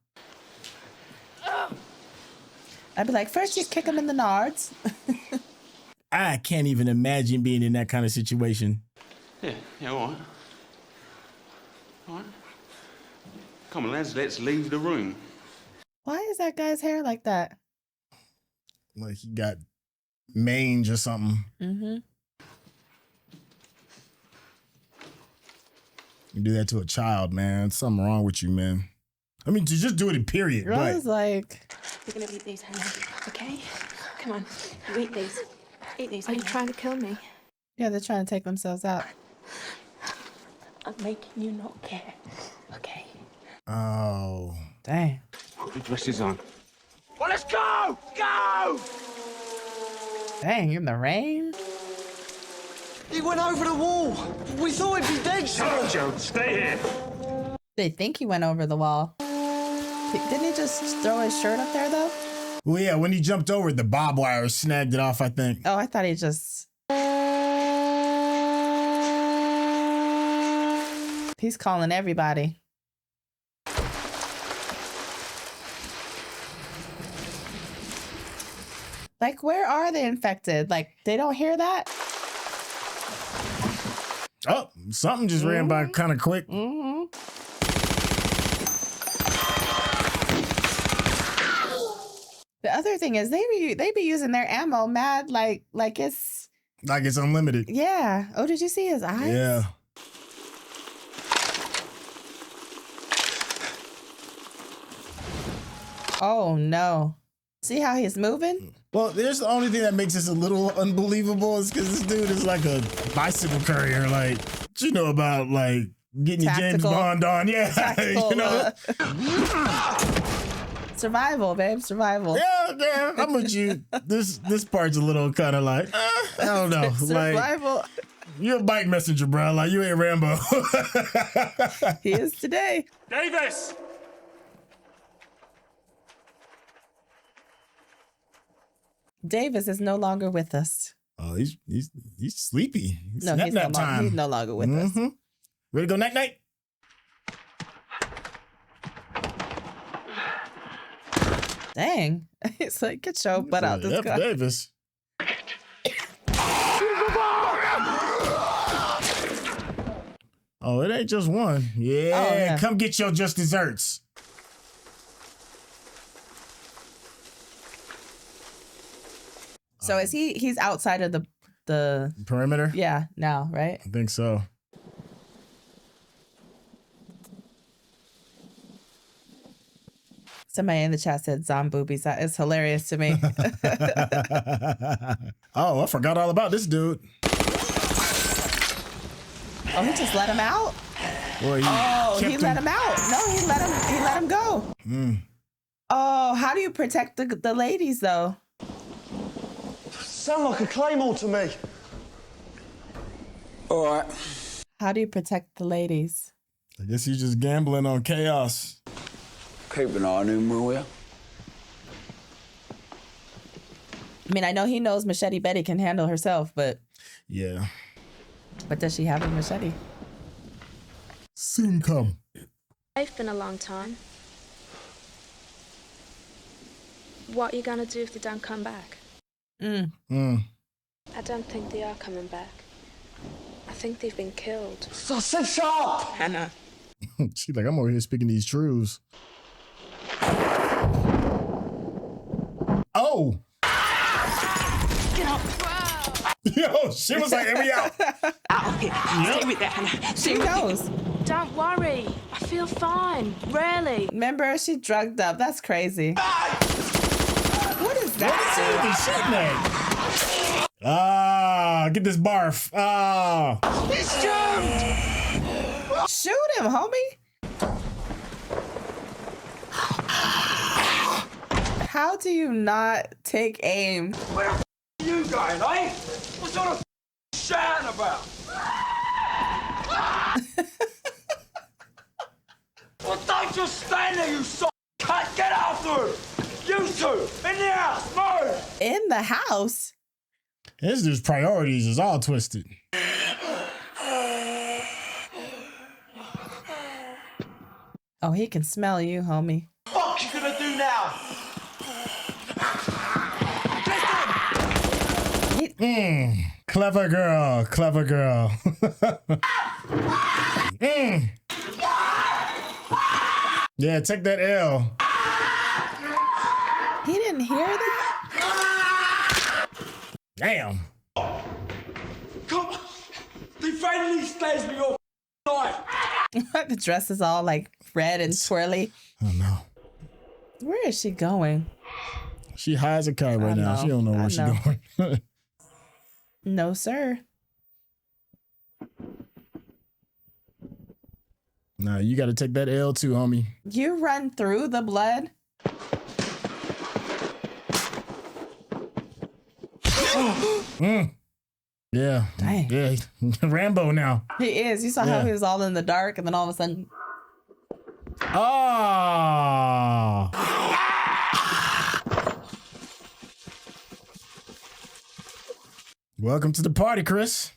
I'd be like, first you kick them in the nards. I can't even imagine being in that kind of situation. Yeah, all right. All right. Come on, lads, let's leave the room. Why is that guy's hair like that? Like he got mange or something. Mm-hmm. You do that to a child, man. Something wrong with you, man. I mean, to just do it in period. Rose like... You're gonna eat these, Hannah, okay? Come on, you eat these. Eat these. Are you trying to kill me? Yeah, they're trying to take themselves out. I'm making you not care, okay? Oh. Dang. Put your dresses on. Well, let's go! Go! Dang, you're in the rain? He went over the wall. We thought he'd be dead. Shut up, Joe. Stay here. They think he went over the wall. Didn't he just throw his shirt up there, though? Well, yeah, when he jumped over, the barbed wire snagged it off, I think. Oh, I thought he just... He's calling everybody. Like, where are they infected? Like, they don't hear that? Oh, something just ran by kind of quick. Mm-hmm. The other thing is they be using their ammo mad like it's unlimited. Yeah. Oh, did you see his eyes? Yeah. Oh no. See how he's moving? Well, there's the only thing that makes this a little unbelievable is because this dude is like a bicycle courier. Like, what you know about like getting your James Bond on? Yeah, Tactical, you know. Survival, babe. Survival. Yeah, I'm with you. This part's a little kind of like, I don't know. Survival. Like, you're a bike messenger, bro. Like, you ain't Rambo. He is today. Davis! Davis is no longer with us. Oh, he's sleepy. No, he's no longer with us. Ready to go night night? Dang. It's like, get your butt out this car. Davis. Oh, it ain't just one. Yeah, come get your just desserts. So is he's outside of the perimeter? Yeah, now, right? I think so. Somebody in the chat said zomboobies. That is hilarious to me. Oh, I forgot all about this dude. Oh, he just let him out? Boy, he let him out. No, he let him go. Oh, how do you protect the ladies though? Sound like a claymore to me. All right. How do you protect the ladies? I guess he's just gambling on chaos. Keep an eye on him, will ya? I mean, I know he knows Machete Betty can handle herself, but yeah. But does she have a machete? Soon come. It's been a long time. What are you gonna do if they don't come back? I don't think they are coming back. I think they've been killed. So sit sharp! Hannah. She's like, I'm over here speaking these truths. Oh! Get up! Yo, she was like, we out. Out of here. Stay with that, Hannah. She knows. Don't worry. I feel fine. Really. Remember, she drugged up. That's crazy. What is that? Ah, get this barf. Ah. He's jammed! Shoot him, homie. How do you not take aim? Where the are you going, eh? What sort of shouting about? Just stand there, you son of a cunt! Get after her! You two! In the house! Move! In the house? This dude's priorities is all twisted. Oh, he can smell you, homie. What you gonna do now? Clever girl, clever girl. Yeah, take that L. He didn't hear that? Damn. Come on! Defend these stairs with your life! The dress is all like red and swirly. Oh no. Where is she going? She hides a car right now. She don't know where she's going. No, sir. Nah, you got to take that L too, homie. You run through the blood? Yeah. Dang. Yeah. Rambo now. He is. You saw how he was all in the dark and then all of a sudden. Oh. Welcome to the party, Chris.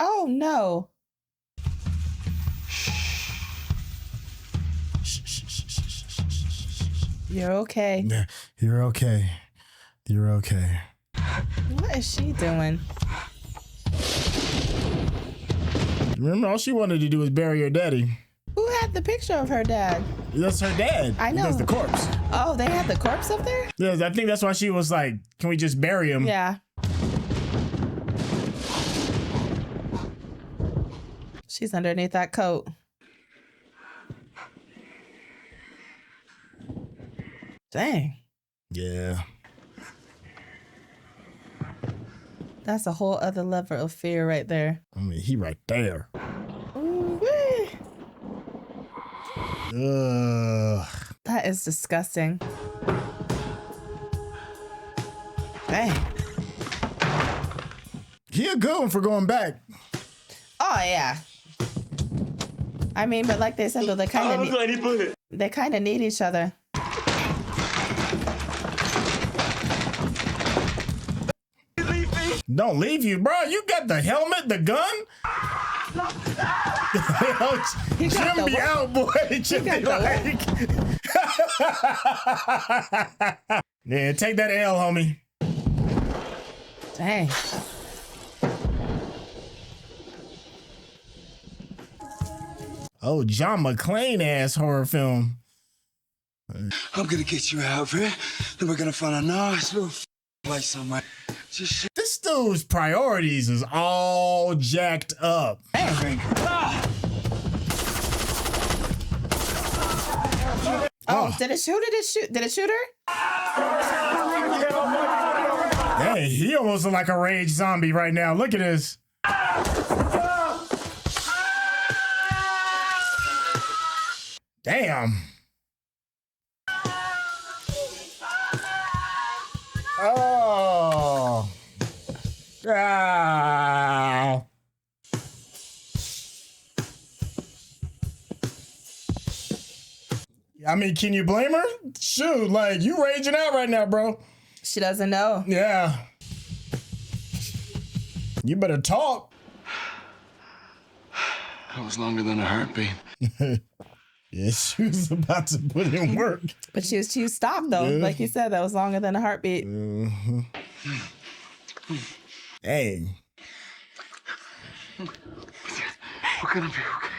Oh no. You're okay. Yeah, you're okay. You're okay. What is she doing? Remember, all she wanted to do was bury her daddy. Who had the picture of her dad? That's her dad. I know. That's the corpse. Oh, they had the corpse up there? Yeah, I think that's why she was like, can we just bury him? Yeah. She's underneath that coat. Dang. Yeah. That's a whole other level of fear right there. I mean, he right there. Ooh-wee. Ugh. That is disgusting. Dang. He a good one for going back. Oh yeah. I mean, but like they said, though, they kind of need each other. Don't leave you, bro. You got the helmet, the gun. Jim be out, boy. Jim be like. Yeah, take that L, homie. Dang. Oh, John McClane ass horror film. I'm gonna get you out of here. Then we're gonna find a nice little place somewhere. This dude's priorities is all jacked up. Oh, did it shoot her? Did it shoot her? Hey, he almost look like a rage zombie right now. Look at this. Damn. Oh. Ah. I mean, can you blame her? Shoot, like, you raging out right now, bro. She doesn't know. Yeah. You better talk. That was longer than a heartbeat. Yeah, she was about to put in work. But she stopped, though. Yeah. Like you said, that was longer than a heartbeat. Hey. We're gonna be okay.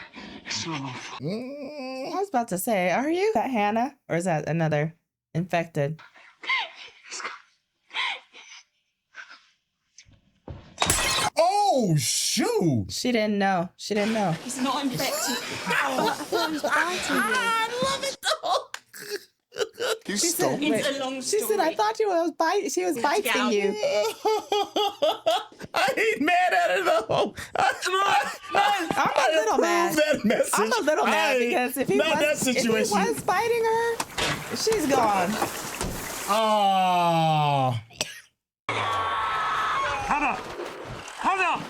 It's not my fault. I was about to say, are you that Hannah? Or is that another infected? Oh, shoot. She didn't know. She didn't know. He's not infected. I love it, though. You stole me. It's a long She story. said, I thought she was biting you. I ain't mad at her, though. I'm a little mad. That message. I'm a little mad because if he was biting her, she's gone. Oh. Hannah! Hannah!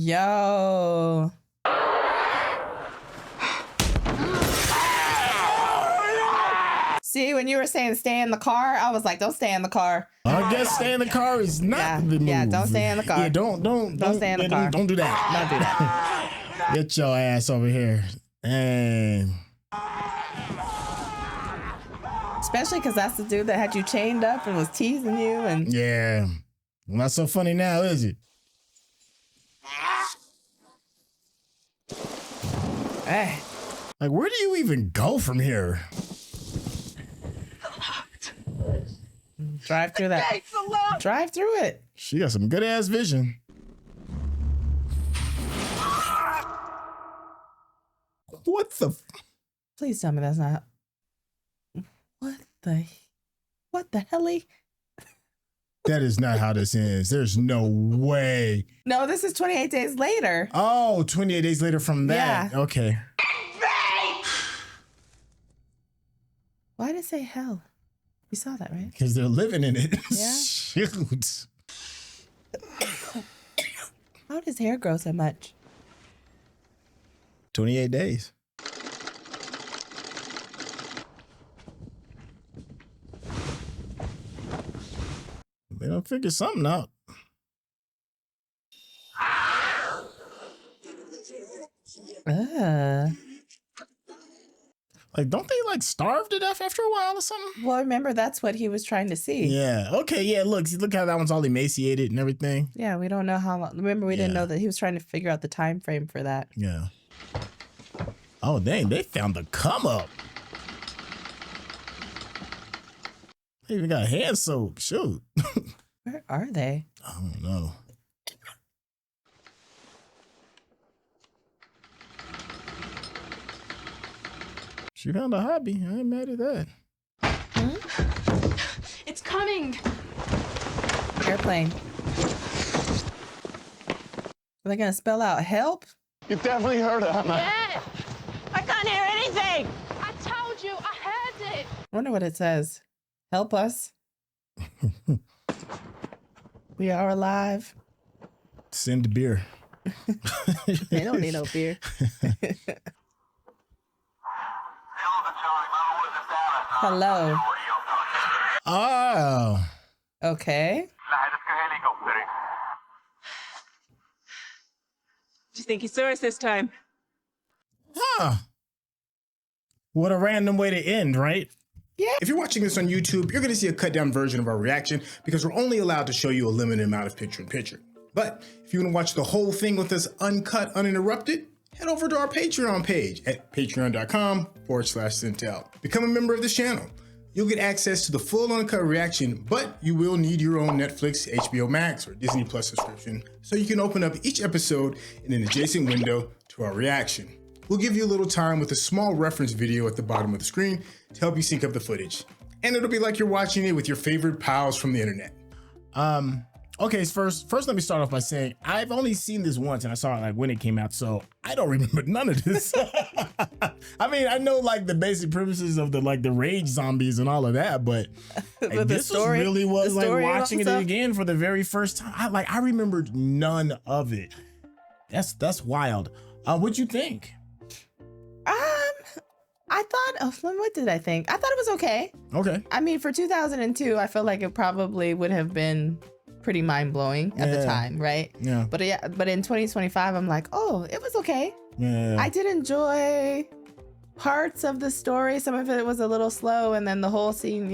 Yo. See, when you were saying stay in the car, I was like, don't stay in the car. I guess stay in the car is not the move. Yeah, don't stay in the car. Yeah, don't stay in the car. Don't do that. Don't do that. Get your ass over here. And especially because that's the dude that had you chained up and was teasing you. And yeah, not so funny now, is it? Hey. Like, where do you even go from here? Drive through that. Drive through it. She got some good ass vision. What the? Please tell me that's not. What the helly? That is not how this ends. There's no way. No, this is 28 days later. Oh, 28 days later from that. Yeah. Okay. Why did it say hell? You saw that, right? Because they're living in it. Yeah. Shoot. How does hair grow so much? 28 days. They don't figure something out. Like, don't they like starve to death after a while or something? Well, remember, that's what he was trying to see. Yeah. Okay. Yeah. Look how that one's all emaciated and everything. Yeah. We don't know how long. Remember, we didn't know that he was trying to figure out the time frame for that. Yeah. Oh, dang. They found the come up. They even got hand soap. Shoot. Where are they? I don't know. She found a hobby. I ain't mad at that. It's coming. Airplane. Are they gonna spell out help? You definitely heard it, Hannah. Yeah. I can't hear anything. I told you. I heard it. I wonder what it says. Help us. We are alive. Send beer. They don't need no beer. Hello. Oh. Okay. Do you think he saw us this time? Huh. What a random way to end, right? Yeah. If you're watching this on YouTube, you're going to see a cut down version of our reaction because we're only allowed to show you a limited amount of picture-in-picture. But if you want to watch the whole thing with us uncut, uninterrupted, head over to our Patreon page at patreon.com/Syntell. Become a member of this channel. You'll get access to the full uncut reaction, but you will need your own Netflix, HBO Max, or Disney Plus subscription so you can open up each episode in an adjacent window to our reaction. We'll give you a little time with a small reference video at the bottom of the screen to help you sync up the footage. And it'll be like you're watching it with your favorite pals from the internet. Okay, first let me start off by saying I've only seen this once and I saw it like when it came out, so I don't remember none of this. I mean, I know like the basic premises of the rage zombies and all of that, but like, this story, really was like watching it again for the very first time. I remembered none of it. That's wild. What'd you think? I thought, what did I think? I thought it was okay. Okay. I mean, for 2002, I feel like it probably would have been pretty mind-blowing at the time, right? Yeah. But in 2025, I'm like, oh, it was okay. Yeah. I did enjoy parts of the story. Some of it was a little slow, and then the whole scene,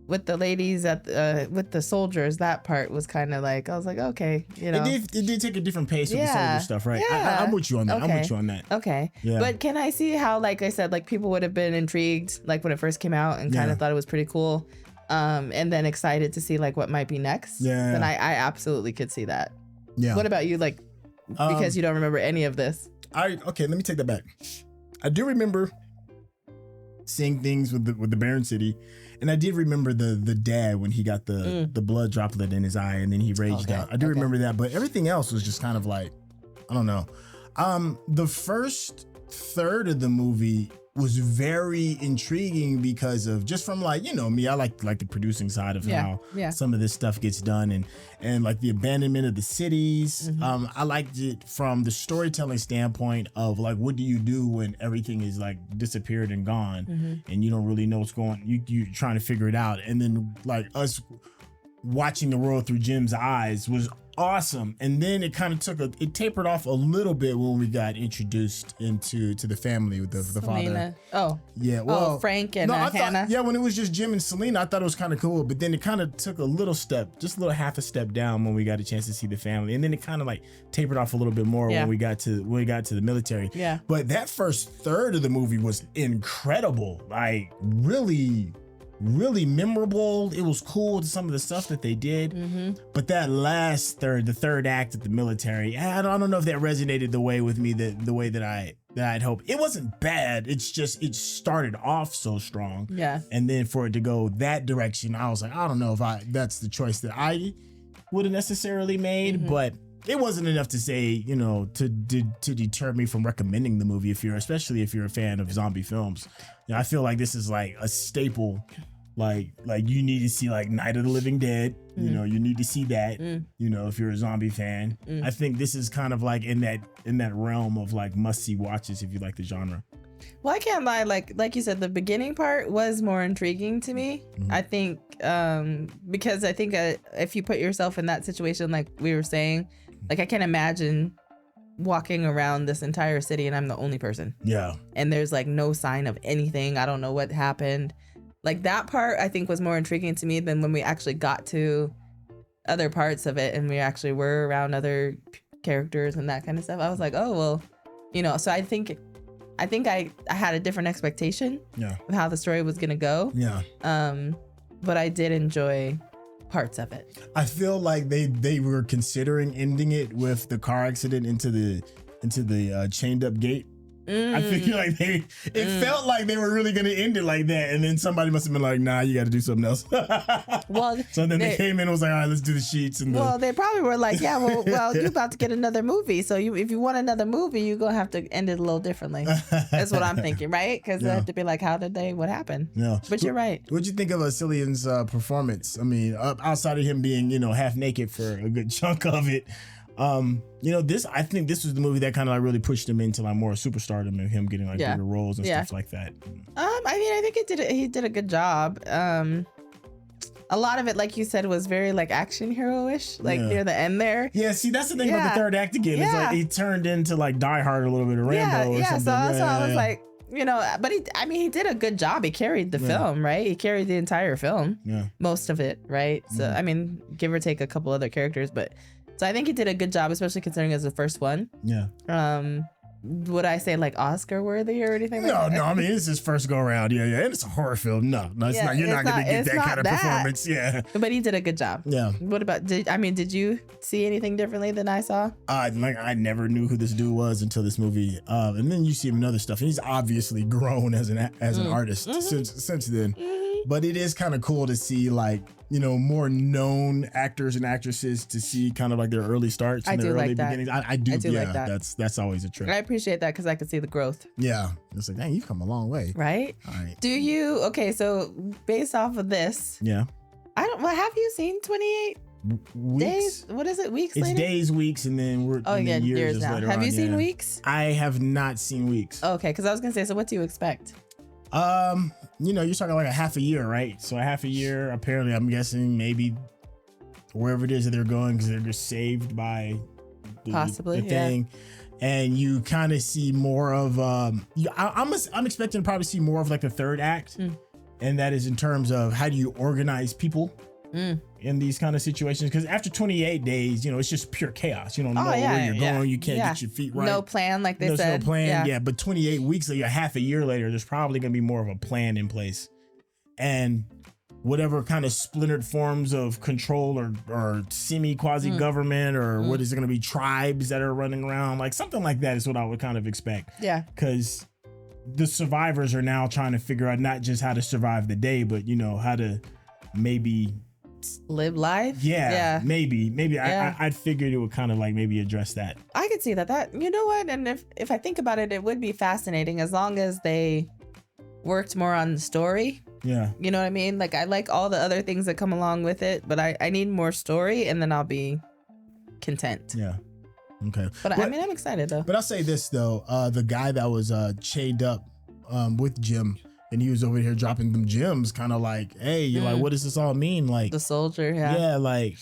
with the ladies with the soldiers, that part was kind of like, I was like, okay, It did take a different pace with the soldier stuff, right? Yeah. I'm with you on that. Okay. I'm with you on that. Okay. Yeah. But can I see how, like I said, like people would have been intrigued, like when it first came out, and kind of thought it was pretty cool, and then excited to see like what might be next. Yeah. Then I absolutely could see that. Yeah. What about you? Like, because you don't remember any of this. Okay, let me take that back. I do remember seeing things with the Barren City, and I did remember the dad when he got the blood droplet in his eye and then he raged out. I do remember that, but everything else was just kind of like, I don't know. The first third of the movie was very intriguing because of just from like, you know, me, I like the producing side of how some of this stuff gets done and like the abandonment of the cities. I liked it from the storytelling standpoint of like, what do you do when everything is like disappeared and gone and you don't really know what's going on? You're trying to figure it out. And then like us watching the world through Jim's eyes was awesome. And then it kind of it tapered off a little bit when we got introduced into the family with the Selena. father. Well, Frank and Hannah. When it was just Jim and Selena, I thought it was kind of cool, but then it kind of took a little step, just a little half a step down when we got a chance to see the family. And then it kind of like tapered off a little bit more when we got to the military. Yeah. But that first third of the movie was incredible. Like really memorable. It was cool to some of the stuff that they did, but that last third, the third act at the military, I don't know if that resonated the way with me the way that I'd hoped. It wasn't bad. It's just it started off so strong, and then for it to go that direction, I was like, I don't know if that's the choice that I would have necessarily made, but it wasn't enough to say, you know, to deter me from recommending the movie especially if you're a fan of zombie films. You know, I feel like this is like a staple. Like you need to see like Night of the Living Dead. You know, you need to see that. You know, if you're a zombie fan, I think this is kind of like in that realm of like must see watches if you like the genre. Well, I can't lie. Like you said, the beginning part was more intriguing to me. I think because I think if you put yourself in that situation, like we were saying, like I can't imagine walking around this entire city and I'm the only person. Yeah. And there's like no sign of anything. I don't know what happened. Like that part I think was more intriguing to me than when we actually got to other parts of it and we actually were around other characters and that kind of stuff. I was like, oh, well, you know, so I think I had a different expectation of how the story was going to go. Yeah. But I did enjoy parts of it. I feel like they were considering ending it with the car accident into the chained up gate. I feel like it felt like they were really going to end it like that. And then somebody must have been like, nah, you got to do something else. Well, so then they came in and was like, all right, let's do the sheets. And they probably were like, yeah, well, you're about to get another movie. So if you want another movie, you're going to have to end it a little differently. That's what I'm thinking, right? Because they have to be like, what happened? Yeah. But you're right. What'd you think of Cillian's performance? I mean, outside of him being, you know, half naked for a good chunk of it, you know, I think this was the movie that kind of like really pushed him into like more superstardom and him getting like bigger roles and stuff like that. I mean, I think he did a good job. A lot of it, like you said, was very like action hero-ish, like near the end there. Yeah, see, that's the thing about the third act again. It's like he turned into like Die Hard a little bit of Rambo or something. So that's why I was like, you know, but he did a good job. He carried the film, right? He carried the entire film. Yeah. Most of it, right? So, I mean, give or take a couple other characters, but so I think he did a good job, especially considering as the first one. Yeah. Would I say like Oscar worthy or anything like that? No, I mean, it's his first go around. Yeah. And it's a horror film. No, it's not. You're not going to get that kind of performance. Yeah. But he did a good job. Yeah. What about, did you see anything differently than I saw? I never knew who this dude was until this movie. And then you see him in other stuff. And he's obviously grown as an artist since then. But it is kind of cool to see like, you know, more known actors and actresses to see kind of like their early starts and their early beginnings. I do like that. That's always a trick. I appreciate that because I can see the growth. Yeah. It's like, dang, you've come a long way. Right? All right. So based off of this. Yeah. Have you seen 28 weeks? Days? What is it? Weeks it's later? Days, weeks, and then years now. later. Have you seen Weeks? I have not seen Weeks. Okay, because I was going to say, so what do you expect? You know, you're talking like a half a year, right? So a half a year, apparently, I'm guessing maybe wherever it is that they're going, because they're just saved by the thing. And you kind of see more of, I'm expecting to probably see more of like the third act. And that is in terms of how do you organize people in these kind of situations? Because after 28 days, you know, it's just pure chaos. You don't know where you're going. You can't get your feet right. No plan, like they said. There's no plan. Yeah. But 28 weeks later, half a year later, there's probably going to be more of a plan in place. And whatever kind of splintered forms of control or semi-quasi-government or what is it going to be, tribes that are running around, like something like that is what I would kind of expect. Yeah. Because the survivors are now trying to figure out not just how to survive the day, but, you know, how to maybe live life. Maybe I'd figured it would kind of like maybe address that. I could see that you know what, and if I think about it, it would be fascinating as long as they worked more on the story. Yeah. You know what I mean? Like, I like all the other things that come along with it, but I need more story, and then I'll be content. Yeah. Okay. But I mean, I'm excited though. But I'll say this though, the guy that was chained up with Jim, and he was over here dropping them gems, kind of like, hey, you're like, what does this all mean? Like the soldier, yeah. Yeah, like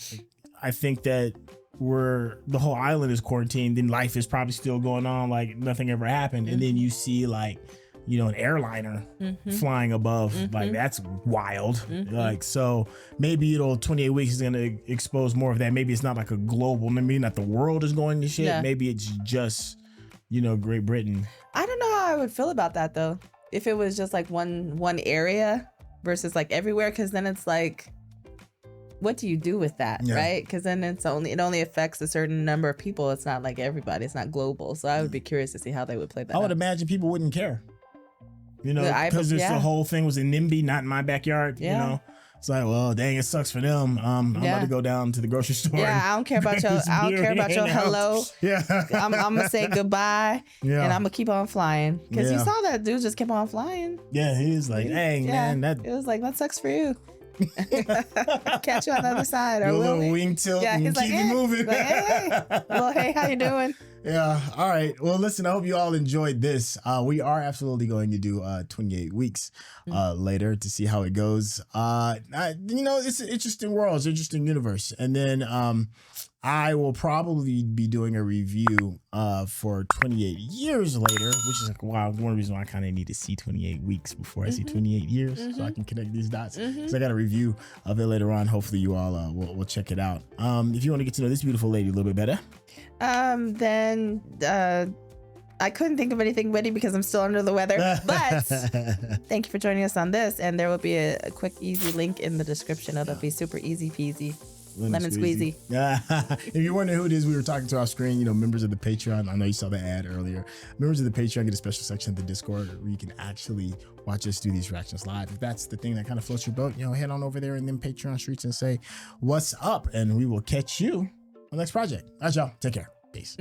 I think that the whole island is quarantined, and life is probably still going on, like nothing ever happened. And then you see like, you know, an airliner flying above, like that's wild. Like, so maybe 28 weeks is gonna expose more of that. Maybe it's not like a global, maybe not the world is going to shit. Yeah. Maybe it's just, you know, Great Britain. I don't know how I would feel about that though. If it was just like one area versus like everywhere, because then it's like, what do you do with that, right? Because then it only affects a certain number of people. It's not like everybody. It's not global. So I would be curious to see how they would play that. I would imagine people wouldn't care. You know, Yeah, because the whole thing was in NIMBY, not in my backyard. Yeah. You know, it's like, well, dang, it sucks for them. I'm about to go down to the grocery store. Yeah, I don't care about your. I don't care about your hello. Yeah, I'm gonna say goodbye. Yeah. And I'm gonna keep on flying because you saw that dude just kept on flying. Yeah, he was like, dang, man, that. It was like, that sucks for you. Catch you on the other side, or Do a will little we? wing tilt Yeah, and he's keep like, you hey. moving. Like, hey, well, hey, how you doing? Yeah. All right. Well, listen, I hope you all enjoyed this. We are absolutely going to do 28 weeks later to see how it goes. You know, it's an interesting world. It's an interesting universe. And then I will probably be doing a review for 28 years later, which is like, wow, one reason why I kind of need to see 28 weeks before I see 28 years so I can connect these dots. So I got a review of it later on. Hopefully you all will check it out. If you want to get to know this beautiful lady a little bit better. Then I couldn't think of anything witty because I'm still under the weather. But thank you for joining us on this. And there will be a quick, easy link in the description. It'll be super easy peasy. Lemon squeezy. If you're wondering who it is, we were talking to off screen, you know, members of the Patreon. I know you saw the ad earlier. Members of the Patreon get a special section of the Discord where you can actually watch us do these reactions live. If that's the thing that kind of floats your boat, you know, head on over there in them Patreon streets and say, what's up? And we will catch you on the next project. All right, y'all. Take care. Peace.